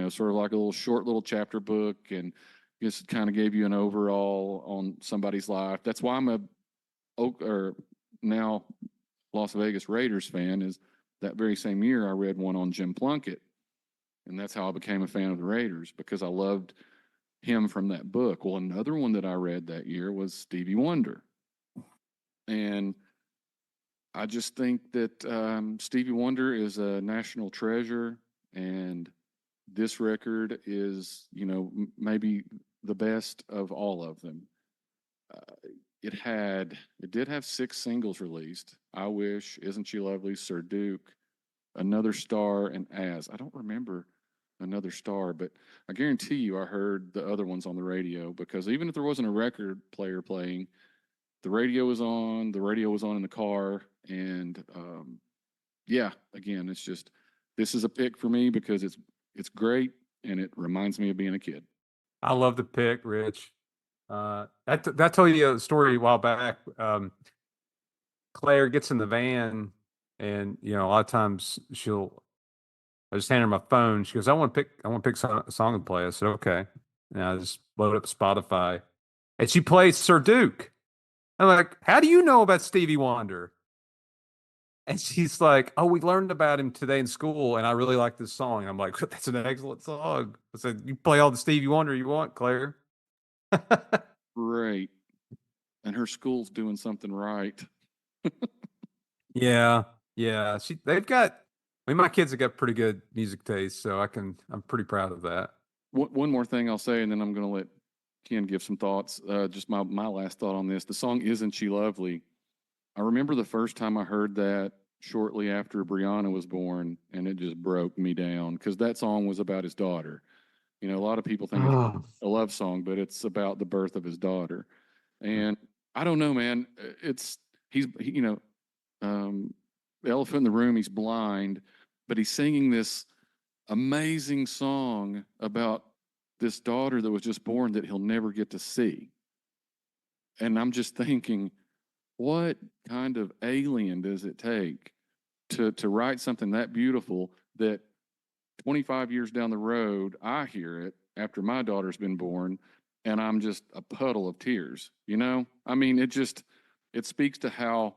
sort of like a little short little chapter book, and just kind of gave you an overall on somebody's life. That's why I'm now Las Vegas Raiders fan. Is that very same year I read one on Jim Plunkett, and that's how I became a fan of the Raiders, because I loved him from that book. Well, another one that I read that year was Stevie Wonder, and I just think that Stevie Wonder is a national treasure, and this record is, maybe the best of all of them. Uh, it did have 6 singles released: "I Wish," "Isn't She Lovely," "Sir Duke," "Another Star," and "As." I don't remember "Another Star," but I guarantee you I heard the other ones on the radio, because even if there wasn't a record player playing, the radio was on. The radio was on in the car, and yeah, again, this is a pick for me because it's great, and it reminds me of being a kid. I love the pick, Rich. That told you a story a while back. Claire gets in the van, and a lot of times I just hand her my phone. She goes, I want to pick a song to play. I said, okay. And I just load up Spotify, and she plays Sir Duke. I'm like, how do you know about Stevie Wonder? And she's like, oh, we learned about him today in school, and I really like this song. And I'm like, that's an excellent song. I said, you play all the Stevie Wonder you want, Claire. Great, and her school's doing something right. Yeah, yeah. They've got I mean, my kids have got pretty good music taste, so I'm pretty proud of that. One more thing I'll say, and then I'm going to let Ken give some thoughts. Just my last thought on this. The song "Isn't She Lovely"? I remember the first time I heard that shortly after Brianna was born, and it just broke me down because that song was about his daughter. You know, a lot of people think it's a love song, but it's about the birth of his daughter. And I don't know, man. You know, the elephant in the room. He's blind, but he's singing this amazing song about this daughter that was just born that he'll never get to see. And I'm just thinking, what kind of alien does it take to write something that beautiful that 25 years down the road, I hear it after my daughter's been born, and I'm just a puddle of tears, you know? I mean, it speaks to how,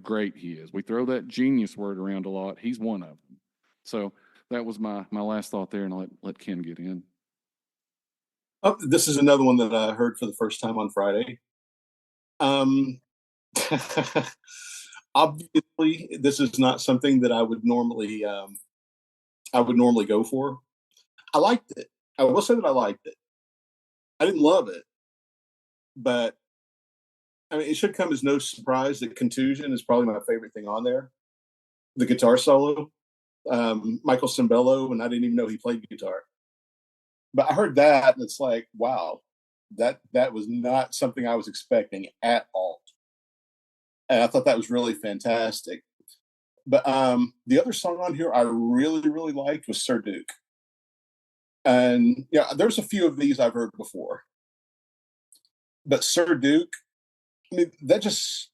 great he is. We throw that genius word around a lot. He's one of them. So that was my last thought there, and I'll let Ken get in. Oh, this is another one that I heard for the first time on Friday. Obviously, this is not something that I would normally go for. I liked it. I will say that I liked it. I didn't love it, but I mean, it should come as no surprise that "Contusion" is probably my favorite thing on there. The guitar solo, Michael Cimbello, and I didn't even know he played guitar. But I heard that, and it's like, wow, that was not something I was expecting at all. And I thought that was really fantastic. But the other song on here I really, really liked was Sir Duke. And yeah, there's a few of these I've heard before. But Sir Duke, I mean, it just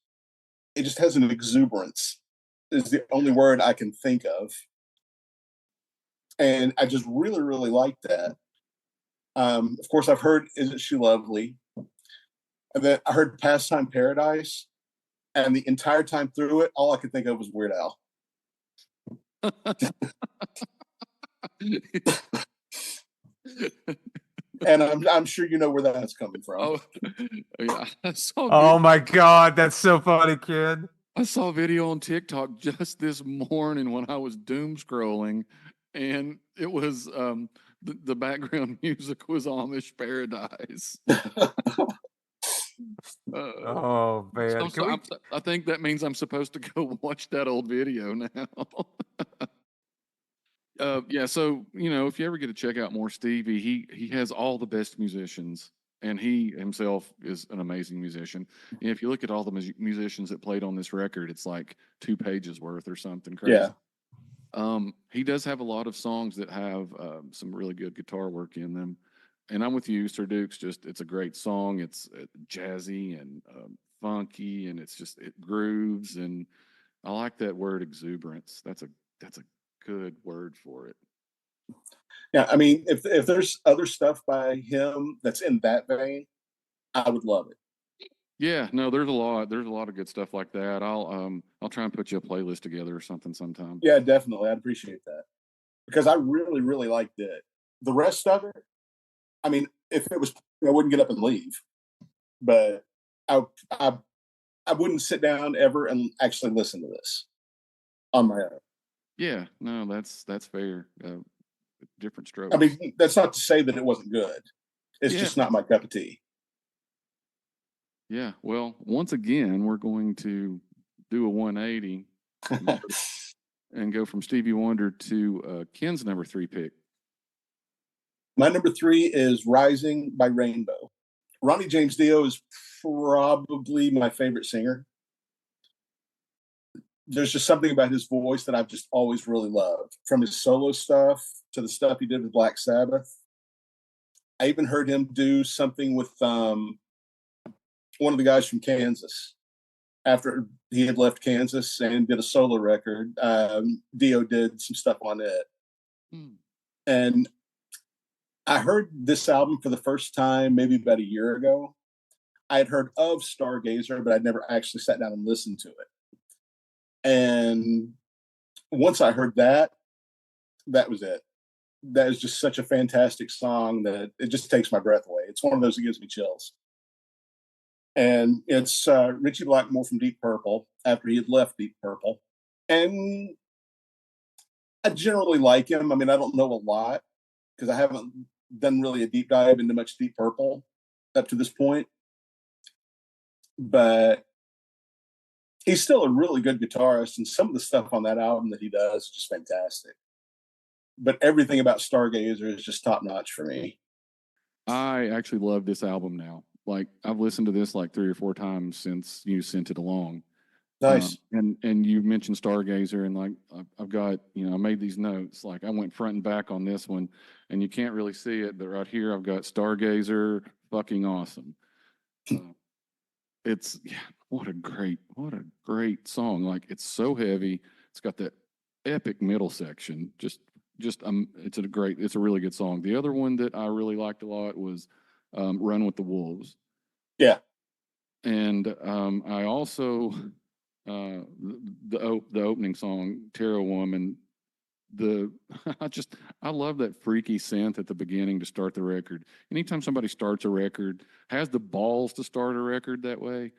has an exuberance, is the only word I can think of. And I just really, really like that. Of course, I've heard "Isn't She Lovely?" And then I heard "Pastime Paradise." And the entire time through it, all I could think of was Weird Al. And I'm sure you know where that's coming from. Oh, yeah. Oh my God, that's so funny, kid. I saw a video on TikTok just this morning when I was doom scrolling, and it was the background music was Amish Paradise. Oh man, I think that means I'm supposed to go watch that old video now. Yeah, so if you ever get to check out more Stevie, he has all the best musicians, and he himself is an amazing musician. And if you look at all the musicians that played on this record, it's like 2 pages worth or something crazy. Yeah. He does have a lot of songs that have some really good guitar work in them. And I'm with you, Sir Duke's it's a great song. It's jazzy and funky, and it grooves, and I like that word exuberance. That's a good word for it. Yeah, I mean, if there's other stuff by him that's in that vein, I would love it. Yeah, no, there's a lot of good stuff like that. I'll try and put you a playlist together or something sometime. Yeah, definitely. I'd appreciate that. Because I really, really liked it. The rest of it, I mean, if it was, I wouldn't get up and leave. But I wouldn't sit down ever and actually listen to this on my own. Yeah, no, that's fair. Different strokes. I mean, that's not to say that it wasn't good. It's just not my cup of tea. Yeah, well, once again, we're going to do a 180 and go from Stevie Wonder to Ken's number 3 pick. My number 3 is "Rising" by Rainbow. Ronnie James Dio is probably my favorite singer. There's just something about his voice that I've just always really loved, from his solo stuff to the stuff he did with Black Sabbath. I even heard him do something with one of the guys from Kansas. After he had left Kansas and did a solo record, Dio did some stuff on it. And I heard this album for the first time maybe about a year ago. I had heard of Stargazer, but I'd never actually sat down and listened to it. And once I heard that was it. That is just such a fantastic song that it just takes my breath away. It's one of those that gives me chills. And it's Richie Blackmore from Deep Purple after he had left Deep Purple. And I generally like him. I mean, I don't know a lot because I haven't done really a deep dive into much Deep Purple up to this point. But he's still a really good guitarist, and some of the stuff on that album that he does is just fantastic. But everything about Stargazer is just top notch for me. I actually love this album now. Like I've listened to this like 3 or 4 times since you sent it along. Nice. And you mentioned Stargazer, and like I've got, I made these notes. Like I went front and back on this one, and you can't really see it, but right here I've got Stargazer, fucking awesome. What a great song. Like it's so heavy. It's got that epic middle section. It's a really good song. The other one that I really liked a lot was Run with the Wolves. Yeah. And I also the opening song, Terror Woman. I love that freaky synth at the beginning to start the record. Anytime somebody starts a record, has the balls to start a record that way,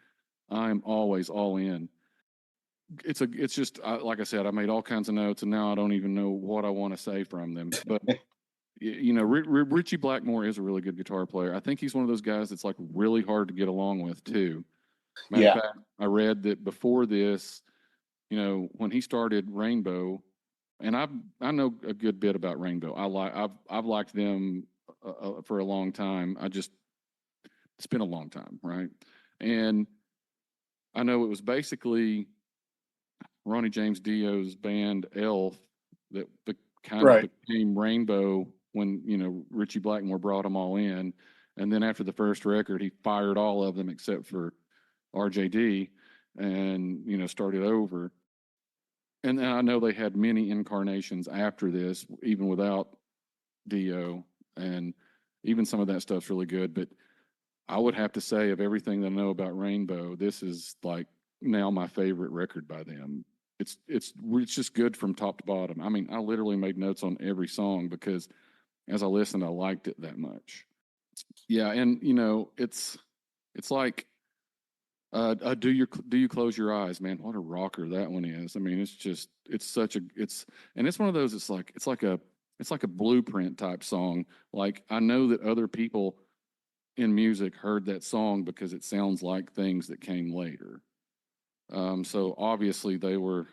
I'm always all in. It's just like I said, I made all kinds of notes, and now I don't even know what I want to say from them. But Richie Blackmore is a really good guitar player. I think he's one of those guys that's like really hard to get along with too. Matter of fact, I read that before this, when he started Rainbow, and I know a good bit about Rainbow. I've liked them for a long time. It's been a long time, right? And I know it was basically Ronnie James Dio's band Elf that became Rainbow when Richie Blackmore brought them all in, and then after the first record, he fired all of them except for RJD, and started over. And I know they had many incarnations after this, even without Dio, and even some of that stuff's really good. But I would have to say, of everything that I know about Rainbow, this is like now my favorite record by them. It's just good from top to bottom. I mean, I literally made notes on every song because as I listened, I liked it that much. Yeah, and it's like do you close your eyes, man? What a rocker that one is. I mean, it's one of those. It's like a blueprint type song. Like I know that other people in music heard that song because it sounds like things that came later. So obviously they were,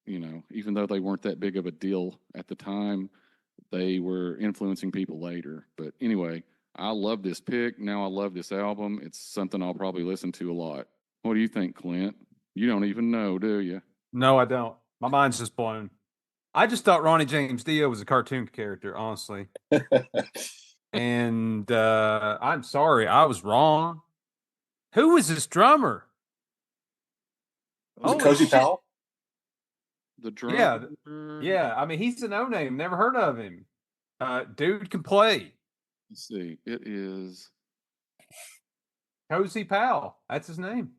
even though they weren't that big of a deal at the time, they were influencing people later. But anyway, I love this pick. Now I love this album. It's something I'll probably listen to a lot. What do you think, Clint? You don't even know, do you? No, I don't. My mind's just blown. I just thought Ronnie James Dio was a cartoon character, honestly. And I'm sorry, I was wrong. Who was this drummer? Was it Holy Cozy shit. Powell? The drum. Yeah. I mean, he's a no-name. Never heard of him. Dude can play. Let's see. It is. Cozy Powell. That's his name.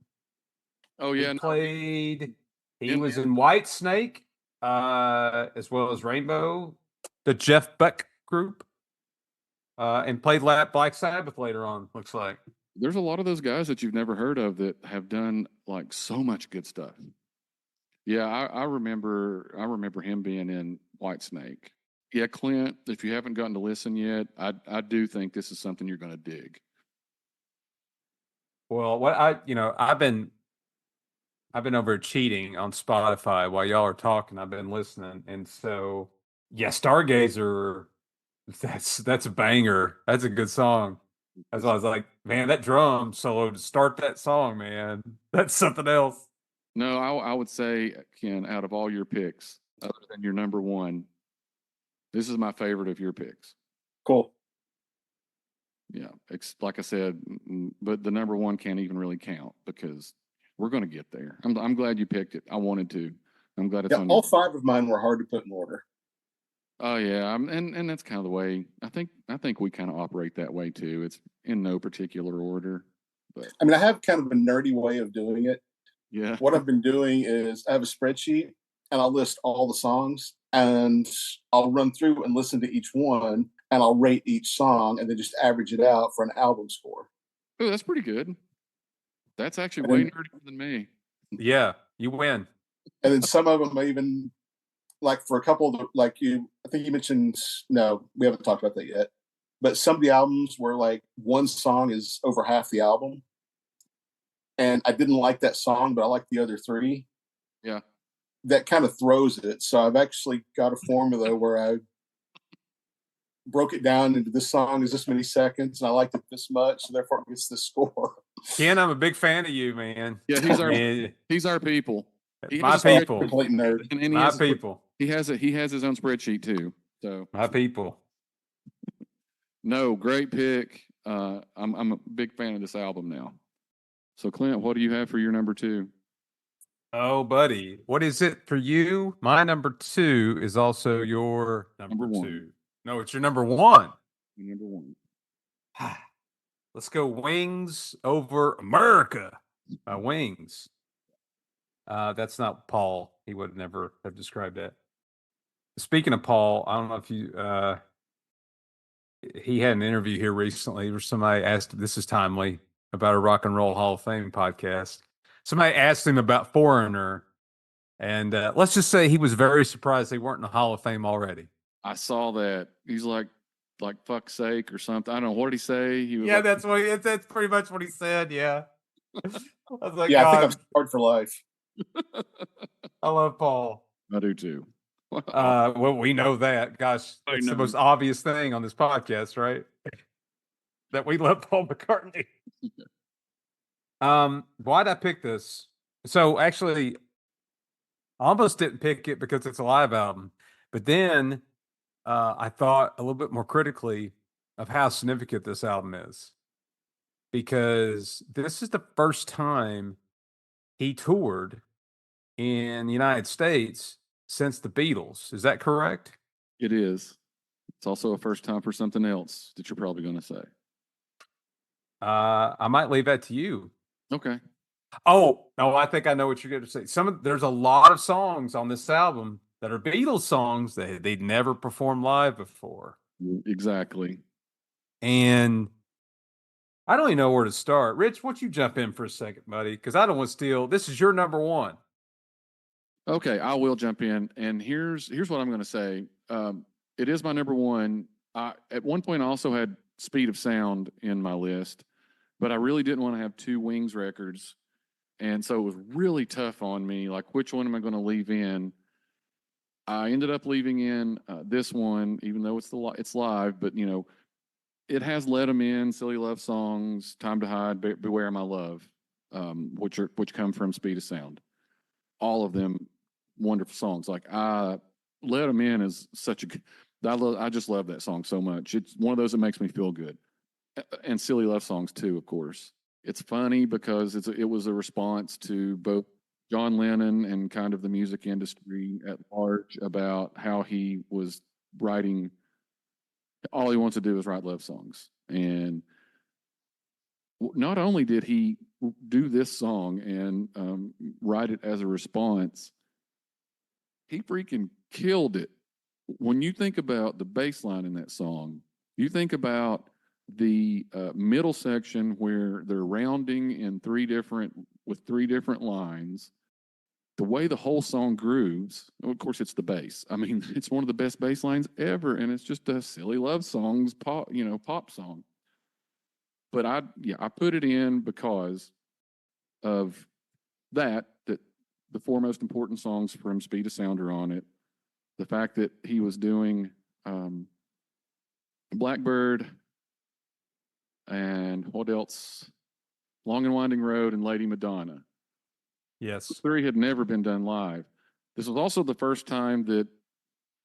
Oh yeah. He played. He In- was in White Snake, as well as Rainbow, the Jeff Beck group, and played Black Sabbath later on. Looks like. There's a lot of those guys that you've never heard of that have done like so much good stuff. Yeah, I remember him being in Whitesnake. Yeah, Clint, if you haven't gotten to listen yet, I do think this is something you're going to dig. Well, I've been over cheating on Spotify while y'all are talking. I've been listening, and so yeah, Stargazer. That's a banger. That's a good song. That's why I was like, man, that drum solo to start that song, man, that's something else. No, I would say, Ken, out of all your picks, other than your number one, this is my favorite of your picks. Cool. Yeah, like I said, but the number one can't even really count because we're going to get there. I'm glad you picked it. I wanted to. I'm glad it's on. All 5 of mine were hard to put in order. Oh yeah, and that's kind of the way I think we kind of operate that way too. It's in no particular order, but I mean, I have kind of a nerdy way of doing it. yeah. What I've been doing is I have a spreadsheet and I'll list all the songs and I'll run through and listen to each one and I'll rate each song and then just average it out for an album score. Oh, that's pretty good. That's actually way nerdier than me. Yeah, you win. And then some of them I even like for a couple of the, like I think you mentioned, no, we haven't talked about that yet. But some of the albums where like one song is over half the album, and I didn't like that song, but I like the other three. Yeah. That kind of throws it. So I've actually got a formula where I broke it down into this song is this many seconds, and I liked it this much, so therefore it gets this score. Ken, I'm a big fan of you, man. Yeah, Man, he's our people. He my has a people. Complete nerd. and he My has people. he has his own spreadsheet too. So My people. no, great pick. I'm a big fan of this album now. So Clint, what do you have for your number 2? Oh, buddy. What is it for you? My number 2 is also your number Number 1. 2. No, it's your number 1. Number 1. Let's go Wings Over America. Wings. That's not Paul. He would never have described that. Speaking of Paul, I don't know if you he had an interview here recently where somebody asked, this is timely, about a Rock and Roll Hall of Fame podcast. Somebody asked him about Foreigner, and let's just say he was very surprised they weren't in the Hall of Fame already. I saw that. He's like fuck's sake or something. I don't know. What did he say? He was Yeah, like, that's pretty much what he said. Yeah. I was like, Yeah, I think God, I'm scarred for life. I love Paul. I do too. Well, we know that. Gosh, I it's the know. most obvious thing on this podcast, right? That we love Paul McCartney. Why'd I pick this? So actually, I almost didn't pick it because it's a live album, but then I thought a little bit more critically of how significant this album is, because this is the first time he toured in the United States since the Beatles. Is that correct? It is. It's also a first time for something else that you're probably going to say. I might leave that to you. Okay. Oh, no, I think I know what you're going to say. There's a lot of songs on this album that are Beatles songs that they'd never performed live before. Exactly. And I don't even know where to start. Rich, why don't you jump in for a second, buddy? Because I don't want to steal. This is your number 1. Okay, I will jump in, and here's what I'm going to say. It is my number 1. At one point, I also had Speed of Sound in my list, but I really didn't want to have 2 Wings records, and so it was really tough on me. Like, which one am I going to leave in? I ended up leaving in this one, even though it's live, but it has Let 'Em In, Silly Love Songs, Time to Hide, Beware My Love, which come from Speed of Sound. All of them wonderful songs. Like Let 'Em In is such a good. I just love that song so much. It's one of those that makes me feel good. And Silly Love Songs too, of course. It's funny because it was a response to both John Lennon and kind of the music industry at large about how he was writing. All he wants to do is write love songs. And not only did he do this song and write it as a response, he freaking killed it. When you think about the bass line in that song, you think about the middle section where they're rounding in with three different lines. The way the whole song grooves, of course, it's the bass. I mean, it's one of the best bass lines ever, and it's just a silly love songs pop song. But I put it in because of that the 4 most important songs from Speed of Sound are on it. The fact that he was doing Blackbird and what else? Long and Winding Road and Lady Madonna. Yes. The 3 had never been done live. This was also the first time that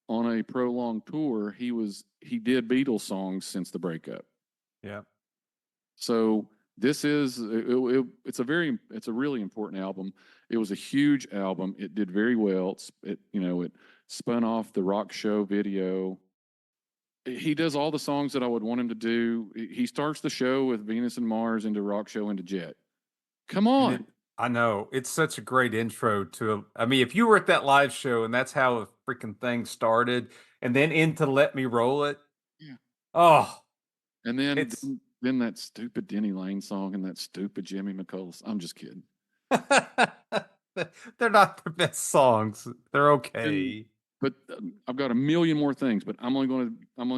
on a prolonged tour he did Beatles songs since the breakup. Yeah. So this is it's a really important album. It was a huge album. It did very well. It spun off the Rock Show video. He does all the songs that I would want him to do. He starts the show with Venus and Mars into Rock Show into Jet. Come on. I know. It's such a great intro to I mean, if you were at that live show and that's how the freaking thing started, and then into Let Me Roll It. Yeah. Oh. And then that stupid Denny Lane song and that stupid Jimmy McCullough. I'm just kidding. They're not the best songs. They're okay. But I've got a million more things, but I'm only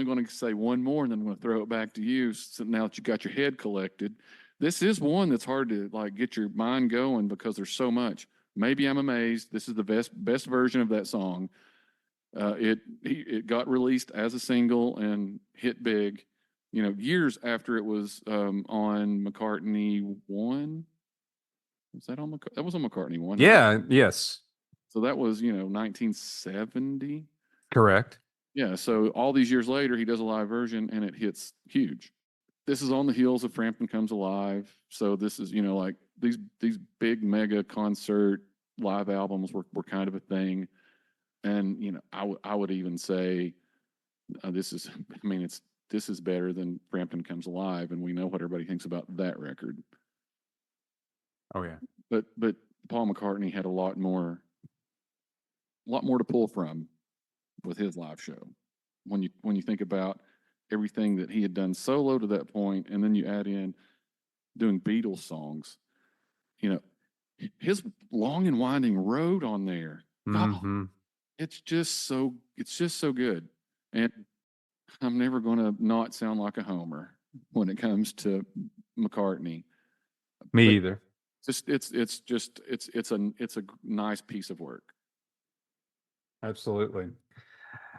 going to say one more, and then I'm going to throw it back to you. So now that you got your head collected, this is one that's hard to like get your mind going because there's so much. Maybe I'm amazed. This is the best version of that song. It got released as a single and hit big, years after it was on McCartney One. Was that on that was on McCartney One? Yeah. Yes. So that was 1970. Correct. Yeah. So all these years later, he does a live version and it hits huge. This is on the heels of Frampton Comes Alive. So this is like these big mega concert live albums were kind of a thing. And I would even say this is this is better than Frampton Comes Alive, and we know what everybody thinks about that record. Oh yeah. But Paul McCartney had a lot more to pull from with his live show. When you think about everything that he had done solo to that point, and then you add in doing Beatles songs, his Long and Winding Road on there. Mm-hmm. It's just so good. And I'm never going to not sound like a homer when it comes to McCartney. Me But either. It's a nice piece of work. Absolutely.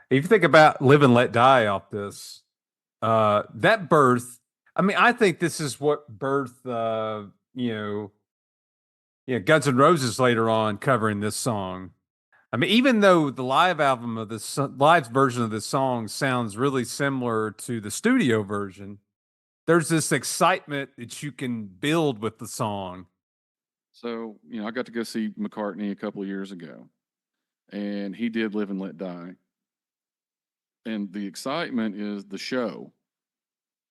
If you think about Live and Let Die off this, that birth, I think this is what birthed, Guns N' Roses later on covering this song. Even though the live album of this live version of this song sounds really similar to the studio version, there's this excitement that you can build with the song. So, I got to go see McCartney a couple of years ago, and he did Live and Let Die. And the excitement is the show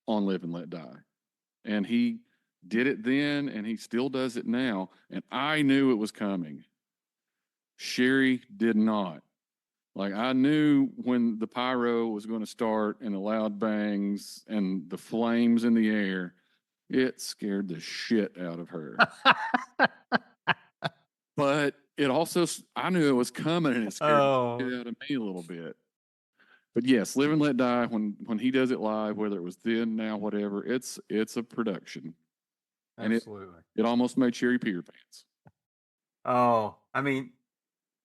on Live and Let Die. And he did it then, and he still does it now. And I knew it was coming. Sherry did not. Like, I knew when the pyro was going to start and the loud bangs and the flames in the air, it scared the shit out of her. But it also, I knew it was coming, and it scared the shit out of me a little bit. But yes, Live and Let Die, when he does it live, whether it was then, now, whatever, it's a production. Absolutely. And it almost made Sherry pee her pants. Oh, I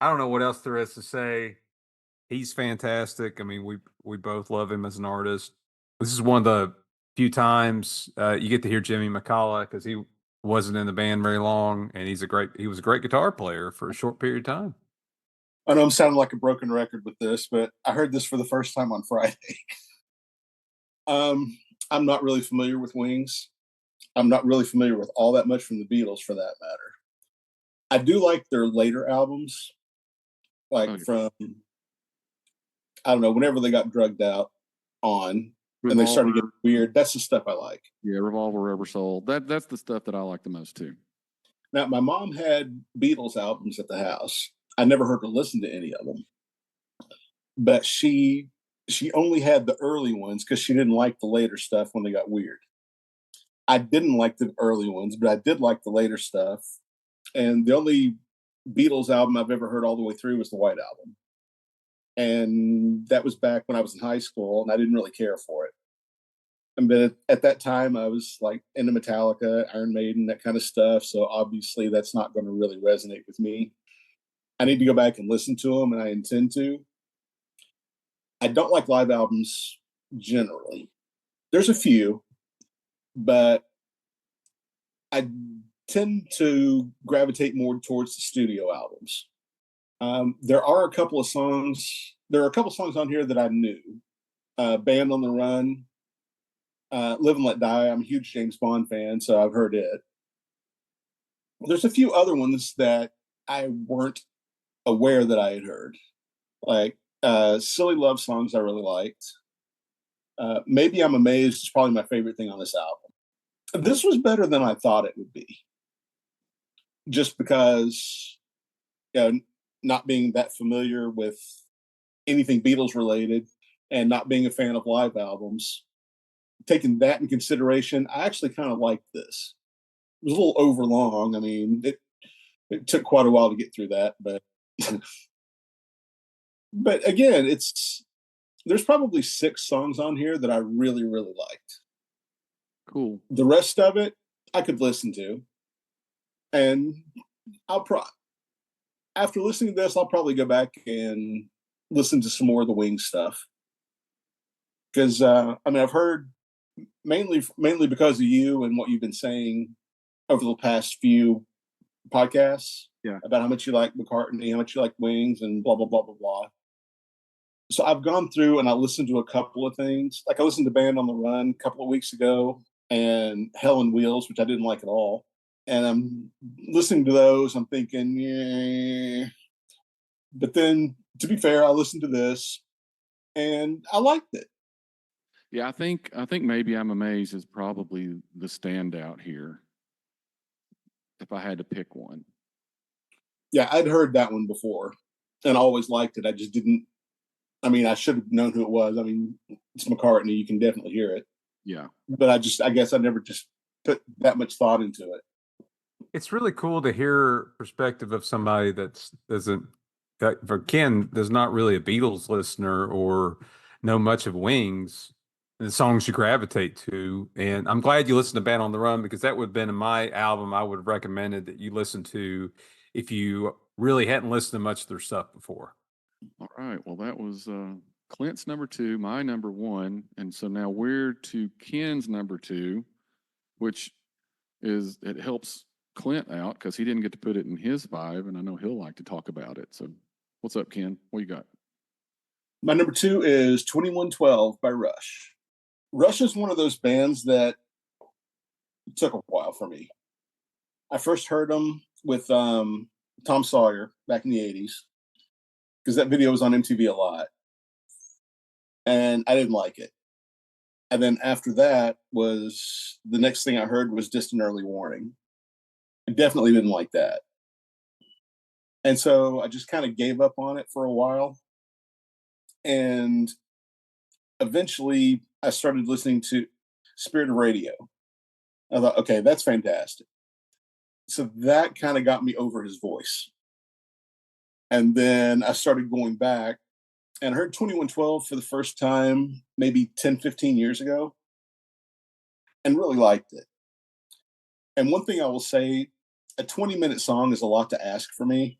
don't know what else there is to say. He's fantastic. We both love him as an artist. This is one of the few times you get to hear Jimmy McCullough because he wasn't in the band very long, and he was a great guitar player for a short period of time. I know I'm sounding like a broken record with this, but I heard this for the first time on Friday. I'm not really familiar with Wings. I'm not really familiar with all that much from the Beatles, for that matter. I do like their later albums, from, I don't know, whenever they got drugged out on Revolver, and they started getting weird. That's the stuff I like. Yeah, Revolver, Rubber Soul. That's the stuff that I like the most too. Now, my mom had Beatles albums at the house. I never heard her listen to any of them, but she only had the early ones because she didn't like the later stuff when they got weird. I didn't like the early ones, but I did like the later stuff. And the only Beatles album I've ever heard all the way through was the White Album. And that was back when I was in high school, and I didn't really care for it. But at that time, I was like into Metallica, Iron Maiden, that kind of stuff. So obviously, that's not going to really resonate with me. I need to go back and listen to them, and I intend to. I don't like live albums generally. There's a few, but I tend to gravitate more towards the studio albums. There are a couple of songs on here that I knew. Band on the Run, Live and Let Die. I'm a huge James Bond fan, so I've heard it. There's a few other ones that I weren't aware that I had heard. Like Silly Love Songs I really liked. Maybe I'm Amazed is probably my favorite thing on this album. This was better than I thought it would be. Just because, not being that familiar with anything Beatles related and not being a fan of live albums, taking that in consideration, I actually kind of liked this. It was a little over long. It took quite a while to get through that, but But again, there's probably 6 songs on here that I really, really liked. Cool. The rest of it, I could listen to. And after listening to this, I'll probably go back and listen to some more of the Wings stuff. Because, I've heard mainly because of you and what you've been saying over the past few podcasts about how much you like McCartney, how much you like Wings, and blah, blah, blah, blah, blah. So I've gone through and I listened to a couple of things. Like I listened to Band on the Run a couple of weeks ago and Hell on Wheels, which I didn't like at all. And I'm listening to those. I'm thinking, yeah. But then, to be fair, I listened to this and I liked it. Yeah, I think maybe I'm Amazed is probably the standout here. If I had to pick one. Yeah, I'd heard that one before and always liked it. I just didn't. I should have known who it was. It's McCartney. You can definitely hear it. Yeah. But I guess I never just put that much thought into it. It's really cool to hear perspective of somebody for Ken, does not really a Beatles listener or know much of Wings and the songs you gravitate to. And I'm glad you listened to Band on the Run, because that would have been in my album I would have recommended that you listen to if you really hadn't listened to much of their stuff before. All right. Well, that was Clint's number 2, my number 1. And so now we're to Ken's number 2, which it helps Clint out because he didn't get to put it in his 5. And I know he'll like to talk about it. So what's up, Ken? What you got? My number 2 is 2112 by Rush. Rush is one of those bands that took a while for me. I first heard them with Tom Sawyer back in the 80s because that video was on MTV a lot. And I didn't like it. And then after that was the next thing I heard was Distant Early Warning. I definitely didn't like that. And so I just kind of gave up on it for a while. And eventually I started listening to Spirit of Radio. I thought, okay, that's fantastic. So that kind of got me over his voice. And then I started going back and heard 2112 for the first time, maybe 10, 15 years ago, and really liked it. And one thing I will say, a 20-minute song is a lot to ask for me,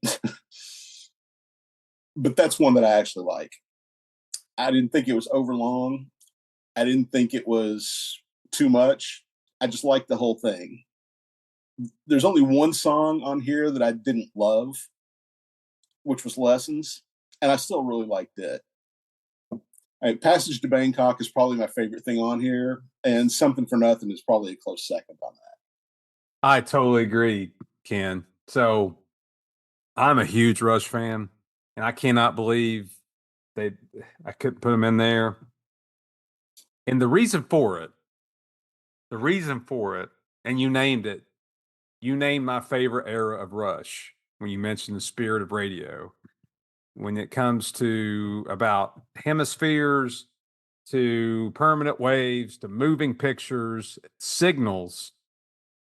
but that's one that I actually like. I didn't think it was overlong. I didn't think it was too much. I just liked the whole thing. There's only one song on here that I didn't love, which was Lessons, and I still really liked it. Passage to Bangkok is probably my favorite thing on here, and Something for Nothing is probably a close second on that. I totally agree, Ken. So I'm a huge Rush fan, and I cannot believe I couldn't put them in there. And the reason for it, and you named it, you named my favorite era of Rush when you mentioned the Spirit of Radio. When it comes to about hemispheres, to permanent waves, to moving pictures, signals.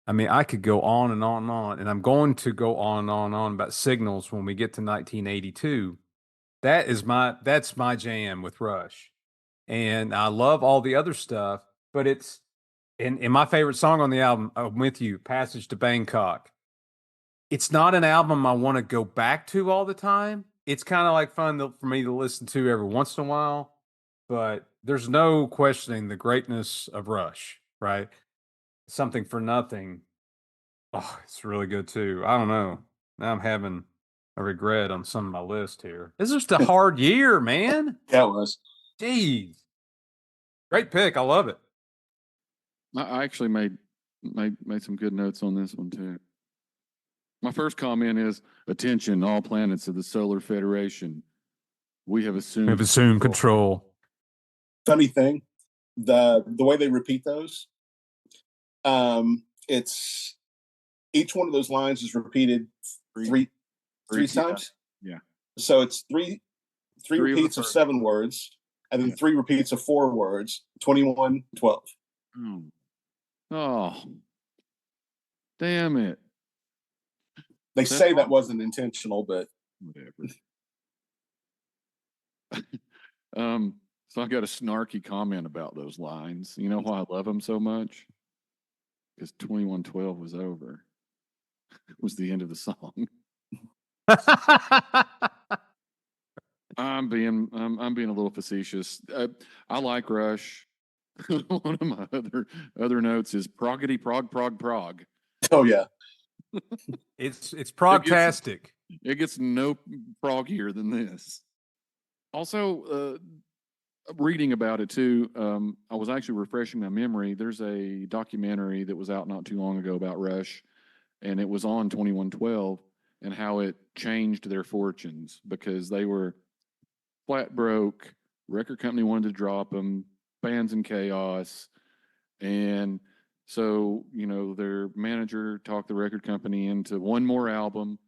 I could go on and on and on, and I'm going to go on and on and on about Signals when we get to 1982. That's my jam with Rush. And I love all the other stuff, but it's in my favorite song on the album, I'm with you, Passage to Bangkok. It's not an album I want to go back to all the time. It's kind of like fun for me to listen to every once in a while, but there's no questioning the greatness of Rush, right? Something for Nothing. Oh, it's really good too. I don't know. Now I'm having a regret on some of my list here. This is just a hard year, man. Yeah, it was. Jeez. Great pick. I love it. I actually made some good notes on this one too. My first comment is, attention, all planets of the Solar Federation. We have assumed control. Funny thing, the way they repeat those, it's each one of those lines is repeated three times. Yeah. So it's three repeats of 7 words, and then 3 repeats of 4 words. 21, 12. Oh, damn it! They say that wasn't intentional, but whatever. So I got a snarky comment about those lines. You know why I love them so much? Because 2112 was over. It was the end of the song. I'm being a little facetious. I like Rush. One of my other notes is proggity prog prog prog. Oh yeah. It's progtastic. It gets no proggier than this. Also, reading about it too, I was actually refreshing my memory. There's a documentary that was out not too long ago about Rush, and it was on 2112 and how it changed their fortunes because they were flat broke. Record company wanted to drop them. Fans in chaos, and so their manager talked the record company into one more album,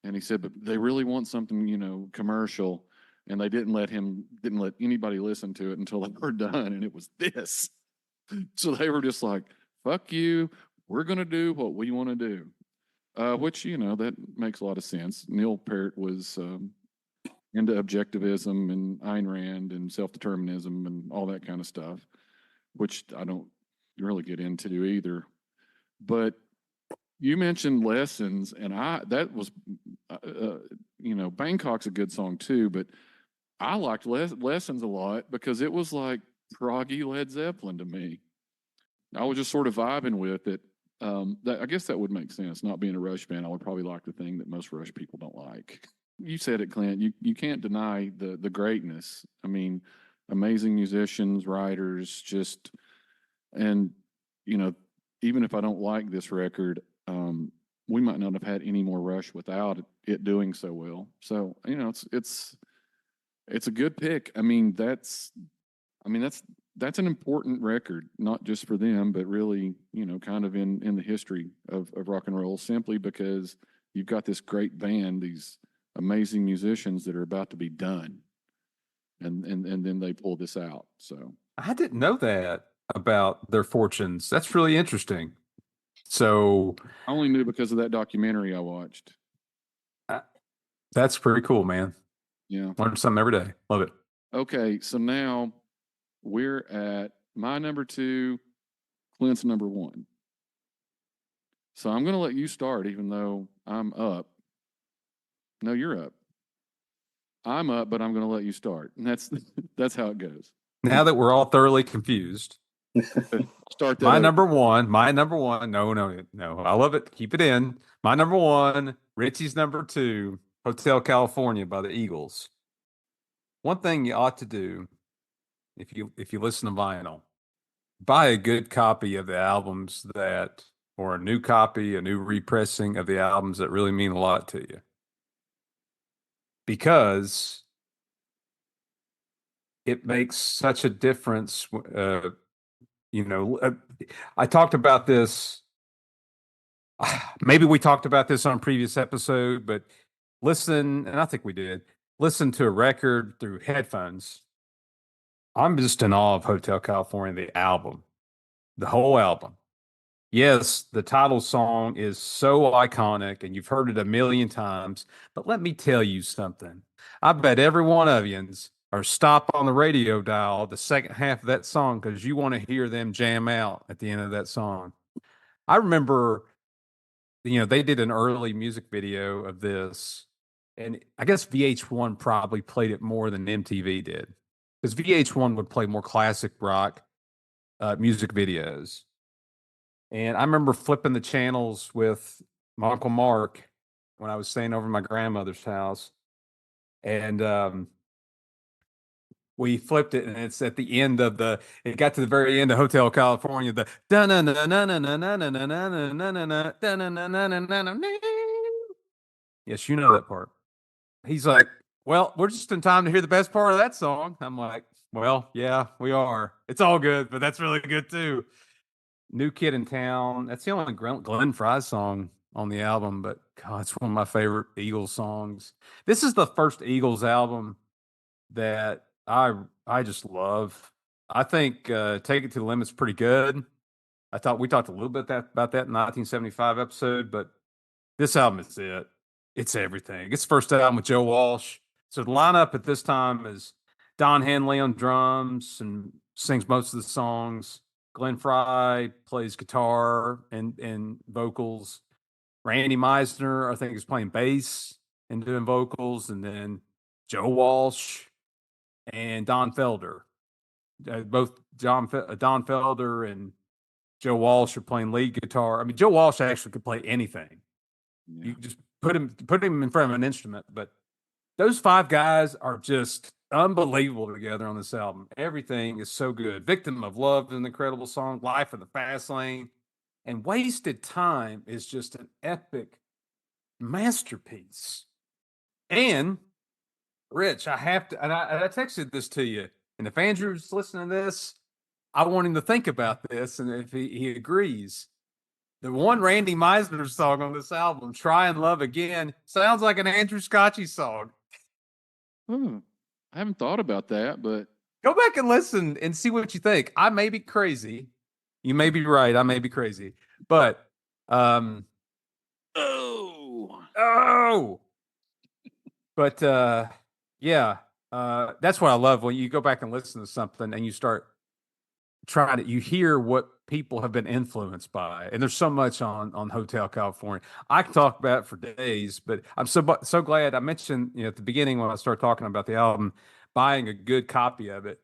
and he said, but they really want something commercial, and they didn't let anybody listen to it until they were done, and it was this. So they were just like, fuck you, we're going to do what we want to do, which that makes a lot of sense. Neil Peart was into objectivism and Ayn Rand and self-determinism and all that kind of stuff, which I don't really get into either. But you mentioned Lessons, and that was, Bangkok's a good song too, but I liked Lessons a lot because it was like proggy Led Zeppelin to me. I was just sort of vibing with it. I guess that would make sense. Not being a Rush fan, I would probably like the thing that most Rush people don't like. You said it, Clint. You can't deny the greatness. I mean, amazing musicians, writers, and even if I don't like this record, we might not have had any more Rush without it doing so well. So it's a good pick. I mean that's an important record, not just for them, but really kind of in the history of rock and roll. Simply because you've got this great band, these amazing musicians that are about to be done, and then they pull this out. So I didn't know that about their fortunes. That's really interesting. So I only knew because of that documentary I watched. That's pretty cool, man. Yeah, learn something every day. Love it. Okay, so now we're at my number 2, Clint's number 1. So I'm going to let you start, even though I'm up. No, you're up. I'm up, but I'm going to let you start. And that's how it goes. Now that we're all thoroughly confused, start that. My number one. No. I love it. Keep it in. My number 1, Richie's number 2, Hotel California by the Eagles. One thing you ought to do if you listen to vinyl, buy a good copy of the albums or a new copy, a new repressing of the albums that really mean a lot to you. Because it makes such a difference. I talked about this. Maybe we talked about this on a previous episode, but and I think we did, listen to a record through headphones. I'm just in awe of Hotel California, the album, the whole album. Yes, the title song is so iconic and you've heard it a million times, but let me tell you something. I bet every one of yous are stop on the radio dial the second half of that song because you want to hear them jam out at the end of that song. I remember, they did an early music video of this, and I guess VH1 probably played it more than MTV did because VH1 would play more classic rock music videos. And I remember flipping the channels with my Uncle Mark when I was staying over at my grandmother's house. And we flipped it, and it's at the end of it got to the very end of Hotel California, the yes, you know that part. He's like, well, we're just in time to hear the best part of that song. I'm like, well, yeah, we are. It's all good, but that's really good too. New Kid in Town. That's the only Glenn Fry song on the album, but God, it's one of my favorite Eagles songs. This is the first Eagles album that I just love. I think Take It to the Limit's pretty good. I thought we talked a little bit about that in the 1975 episode, but this album is it. It's everything. It's the first album with Joe Walsh. So the lineup at this time is Don Henley on drums and sings most of the songs. Glenn Fry plays guitar and vocals. Randy Meisner, I think, is playing bass and doing vocals, and then Joe Walsh and Don Felder. Both Don Felder and Joe Walsh are playing lead guitar. I mean, Joe Walsh actually could play anything. Yeah. You just put him in front of an instrument. But those five guys are just unbelievable together on this album. Everything is so good. Victim of Love is an incredible song. Life of the Fast Lane. And Wasted Time is just an epic masterpiece. And Rich, I have to, and I texted this to you. And if Andrew's listening to this, I want him to think about this. And if he agrees, the one Randy Meisner song on this album, Try and Love Again, sounds like an Andrew Scotchy song. I haven't thought about that, but Go back and listen and see what you think. I may be crazy. You may be right. I may be crazy. But, oh, but, yeah, that's what I love when you go back and listen to something and you start trying to, you hear what people have been influenced by. And there's so much on Hotel California. I can talk about it for days, but I'm so glad I mentioned, at the beginning when I started talking about the album, buying a good copy of it.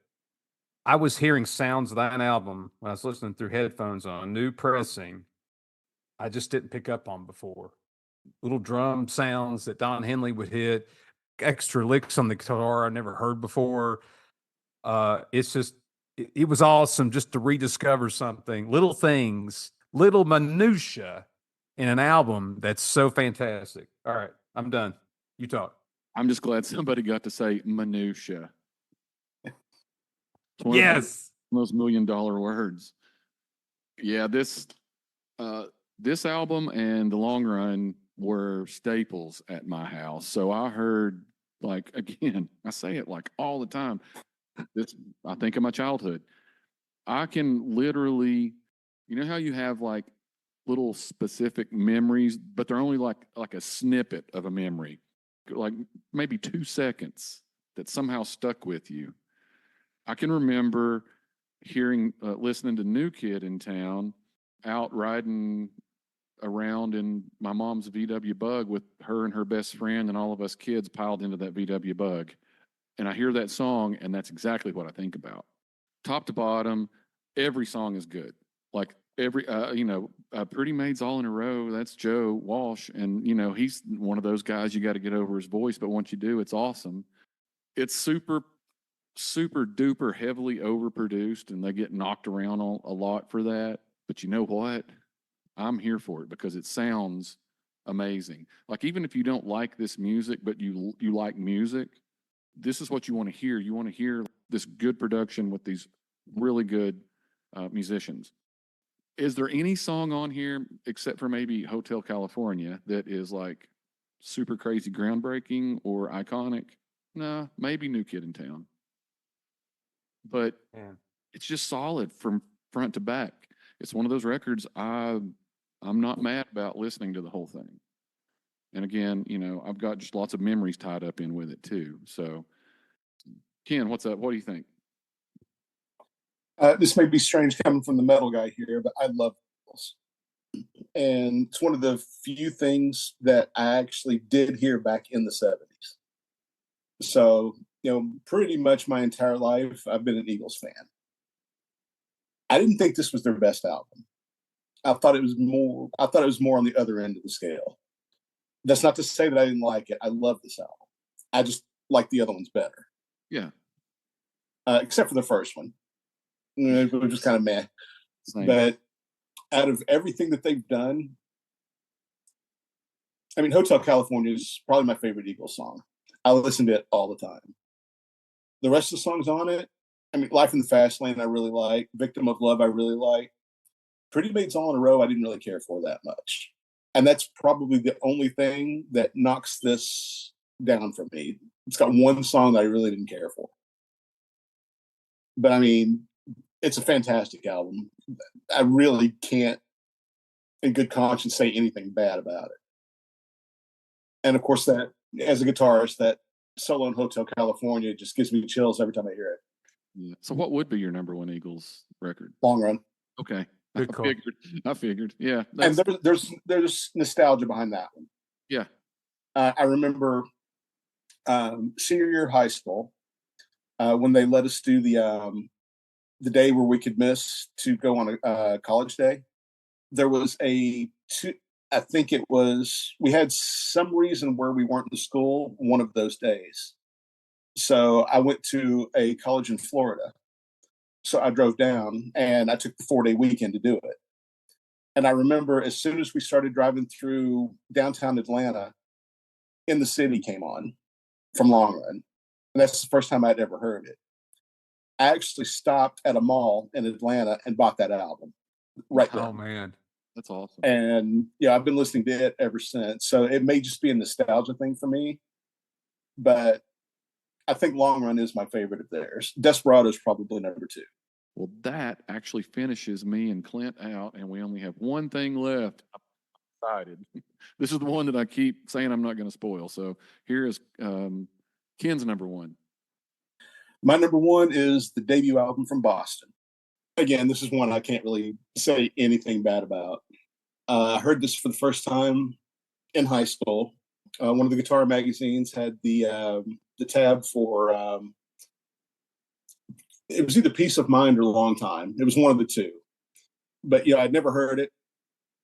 I was hearing sounds of that album when I was listening through headphones on a new pressing I just didn't pick up on before. Little drum sounds that Don Henley would hit, extra licks on the guitar I never heard before. It's just, it was awesome just to rediscover something, little things, little minutia in an album that's so fantastic. All right, I'm done. You talk. I'm just glad somebody got to say minutia. It's one of Yes. those $1 million words. Yeah, this album and The Long Run were staples at my house. So I heard, like, again, I say it like all the time. I think of my childhood. I can literally, you know how you have like little specific memories, but they're only like a snippet of a memory, like maybe 2 seconds that somehow stuck with you. I can remember listening to New Kid in Town, out riding around in my mom's VW Bug with her and her best friend and all of us kids piled into that VW Bug. And I hear that song, and that's exactly what I think about. Top to bottom, every song is good. Like every, Pretty Maids All in a Row, that's Joe Walsh. And, he's one of those guys, you got to get over his voice. But once you do, it's awesome. It's super, super duper heavily overproduced, and they get knocked around a lot for that. But you know what? I'm here for it because it sounds amazing. Like, even if you don't like this music, but you like music, this is what you want to hear. You want to hear this good production with these really good musicians. Is there any song on here, except for maybe Hotel California, that is like super crazy groundbreaking or iconic? No, maybe New Kid in Town. But it's just solid from front to back. It's one of those records I'm not mad about listening to the whole thing. And again, I've got just lots of memories tied up in with it too. So, Ken, what's up? What do you think? This may be strange coming from the metal guy here, but I love Beatles. And it's one of the few things that I actually did hear back in the 70s. So, pretty much my entire life, I've been an Eagles fan. I didn't think this was their best album. I thought it was more on the other end of the scale. That's not to say that I didn't like it. I love this album. I just like the other ones better. Yeah. Except for the first one. It was just kind of meh. Same. But out of everything that they've done, I mean, Hotel California is probably my favorite Eagles song. I listen to it all the time. The rest of the songs on it, I mean, Life in the Fast Lane, I really like. Victim of Love, I really like. Pretty Maids All in a Row, I didn't really care for that much. And that's probably the only thing that knocks this down for me. It's got one song that I really didn't care for. But I mean, it's a fantastic album. I really can't, in good conscience, say anything bad about it. And of course, that as a guitarist, that solo in Hotel California just gives me chills every time I hear it. Yeah. So what would be your number one Eagles record? Long Run. Okay. Good call. I figured. Yeah. And there's nostalgia behind that one. Yeah. I remember senior year of high school when they let us do the day where we could miss to go on a college day. There was I think it was, we had some reason where we weren't in school one of those days. So I went to a college in Florida. So I drove down and I took the 4-day weekend to do it. And I remember as soon as we started driving through downtown Atlanta, In the City came on from Long Run. And that's the first time I'd ever heard it. I actually stopped at a mall in Atlanta and bought that album right then. Oh man, That's awesome. And yeah, I've been listening to it ever since. So it may just be a nostalgia thing for me, but I think Long Run is my favorite of theirs. Desperado is probably number 2. Well, that actually finishes me and Clint out, and we only have one thing left. I'm excited. This is the one that I keep saying I'm not going to spoil. So here is Ken's number one. My number 1 is the debut album from Boston. Again, this is one I can't really say anything bad about. I heard this for the first time in high school. One of the guitar magazines had the tab for it was either Peace of Mind or Long Time. It was one of the two. But yeah, I'd never heard it.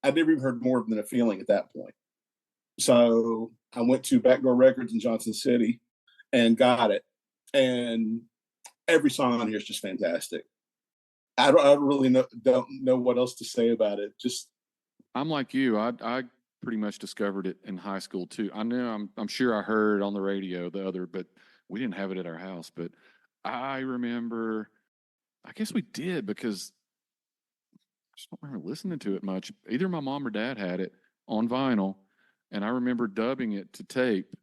I'd never even heard More Than a Feeling at that point. So I went to Backdoor Records in Johnson City and got it. And every song on here is just fantastic. I don't really don't know what else to say about it. Just I'm like you. I pretty much discovered it in high school too. I know I'm sure I heard on the radio but we didn't have it at our house. But I remember, I guess we did because I just don't remember listening to it much. Either my mom or dad had it on vinyl, and I remember dubbing it to tape.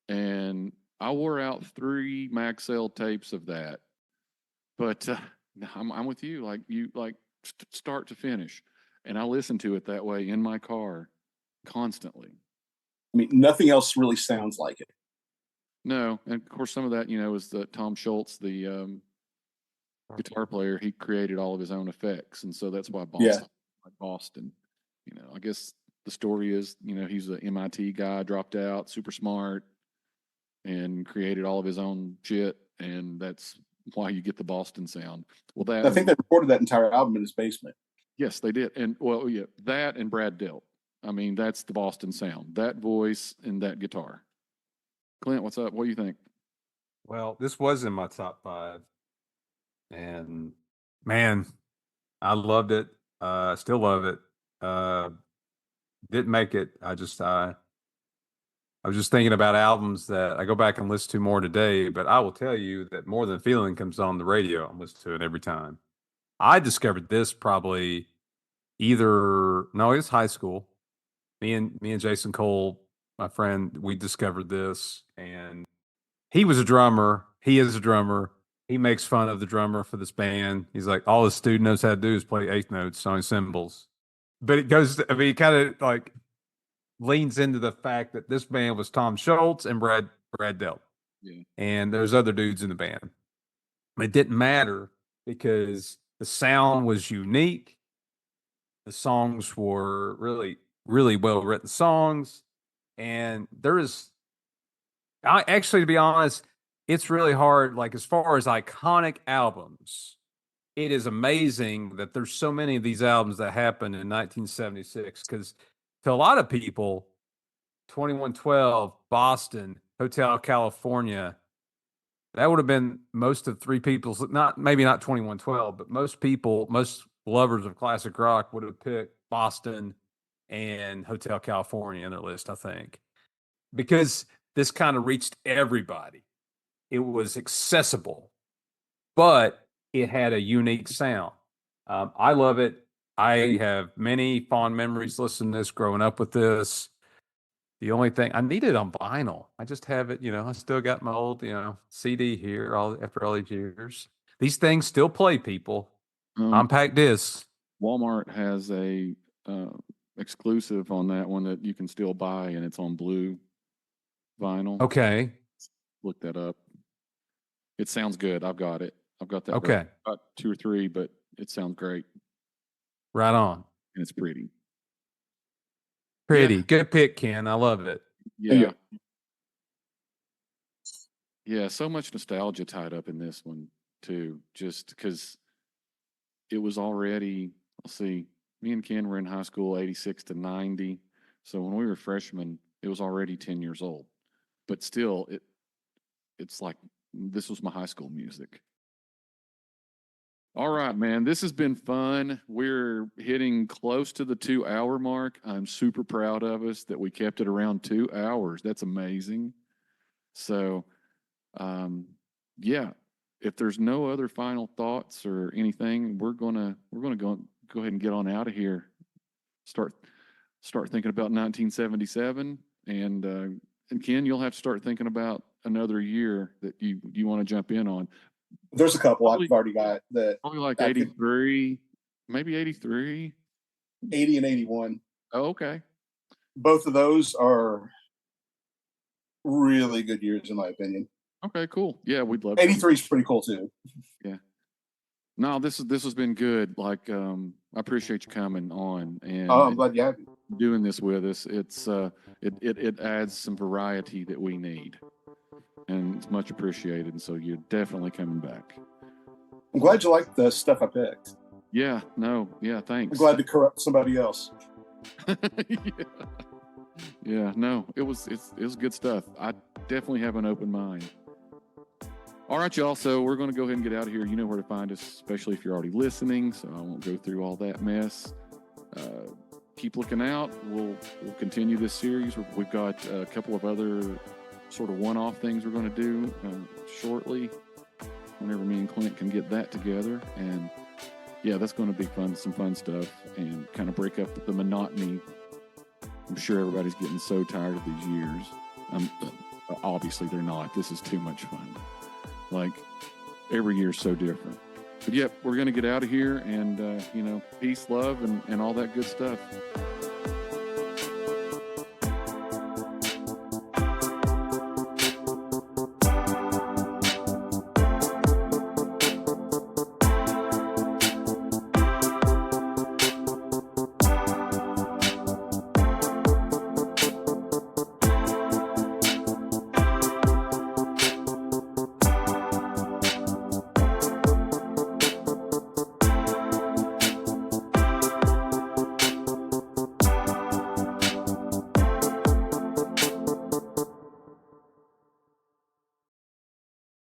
And I wore out 3 Maxell tapes of that. But I'm with you, like start to finish, and I listen to it that way in my car constantly. I mean, nothing else really sounds like it. No, and of course some of that, is the Tom Schultz, the guitar player. He created all of his own effects, and so that's why Boston. I guess the story is, he's an MIT guy, dropped out, super smart, and created all of his own shit, and that's why you get the Boston sound. Well, I think they recorded that entire album in his basement. Yes, they did. And that and Brad Delp. I mean, that's the Boston sound. That voice and that guitar. Clint, what's up? What do you think? well, this was in my top 5, and man, I loved it. Still love it. Didn't make it. I was just thinking about albums that I go back and listen to more today, but I will tell you that More Than Feeling comes on the radio. I'm listening to it every time. I discovered this probably it's high school. Me and Jason Cole, my friend, we discovered this, and he was a drummer. He is a drummer. He makes fun of the drummer for this band. He's like, all this dude knows how to do is play 8th notes on his cymbals. But it goes, he kind of like leans into the fact that this band was Tom Schultz and Brad Delp. Yeah. And there's other dudes in the band. It didn't matter because the sound was unique. The songs were really, really well written songs. And to be honest, it's really hard. Like, as far as iconic albums, it is amazing that there's so many of these albums that happened in 1976. Because to a lot of people, 2112, Boston, Hotel California, that would have been most of 3 people's, maybe not 2112, but most lovers of classic rock would have picked Boston and Hotel California in their list, I think, because this kind of reached everybody. It was accessible, but it had a unique sound. I love it. I have many fond memories listening to this, growing up with this. The only thing I need it on vinyl. I just have it, I still got my old, CD here after all these years. These things still play, people. Compact discs. Walmart has a exclusive on that one that you can still buy, and it's on blue vinyl. Okay. look that up. It sounds good. I've got it. I've got that. Okay. About 2 or 3, but it sounds great Right on. and it's pretty. Pretty. Good pick, Ken. I love it. Yeah. Yeah. So much nostalgia tied up in this one too, just because it was already, let's see, me and Ken were in high school 86 to 90. So when we were freshmen, it was already 10 years old, but still it's like, this was my high school music. All right, man. This has been fun. We're hitting close to the 2-hour mark. I'm super proud of us that we kept it around 2 hours. That's amazing. So, yeah, if there's no other final thoughts or anything, we're gonna go ahead and get on out of here. Start thinking about 1977, and Ken, you'll have to start thinking about another year that you want to jump in on. There's a couple Probably- I've already got that Probably like I could- 83, maybe 83. 80 and 81. Oh, okay. Both of those are really good years in my opinion. Okay, cool. Yeah, we'd love to. 83 is pretty cool too. No, this has been good. Like, I appreciate you coming on and I'm glad you have me. doing this with us. It's it adds some variety that we need, and it's much appreciated. And so you're definitely coming back. I'm glad you like the stuff I picked. Yeah. No. Yeah. Thanks. I'm glad to corrupt somebody else. yeah. Yeah. No. It was good stuff. I definitely have an open mind. All right, y'all. So we're going to go ahead and get out of here. You know where to find us, especially if you're already listening. So I won't go through all that mess. Keep looking out. We'll continue this series. We've got a couple of other sort of one-off things we're going to do shortly. Whenever me and Clint can get that together, and yeah, that's going to be fun. Some fun stuff, and kind of break up the monotony. I'm sure everybody's getting so tired of these years. Obviously, they're not. This is too much fun. Like, every year's so different. But yep, we're going to get out of here and, peace, love, and all that good stuff.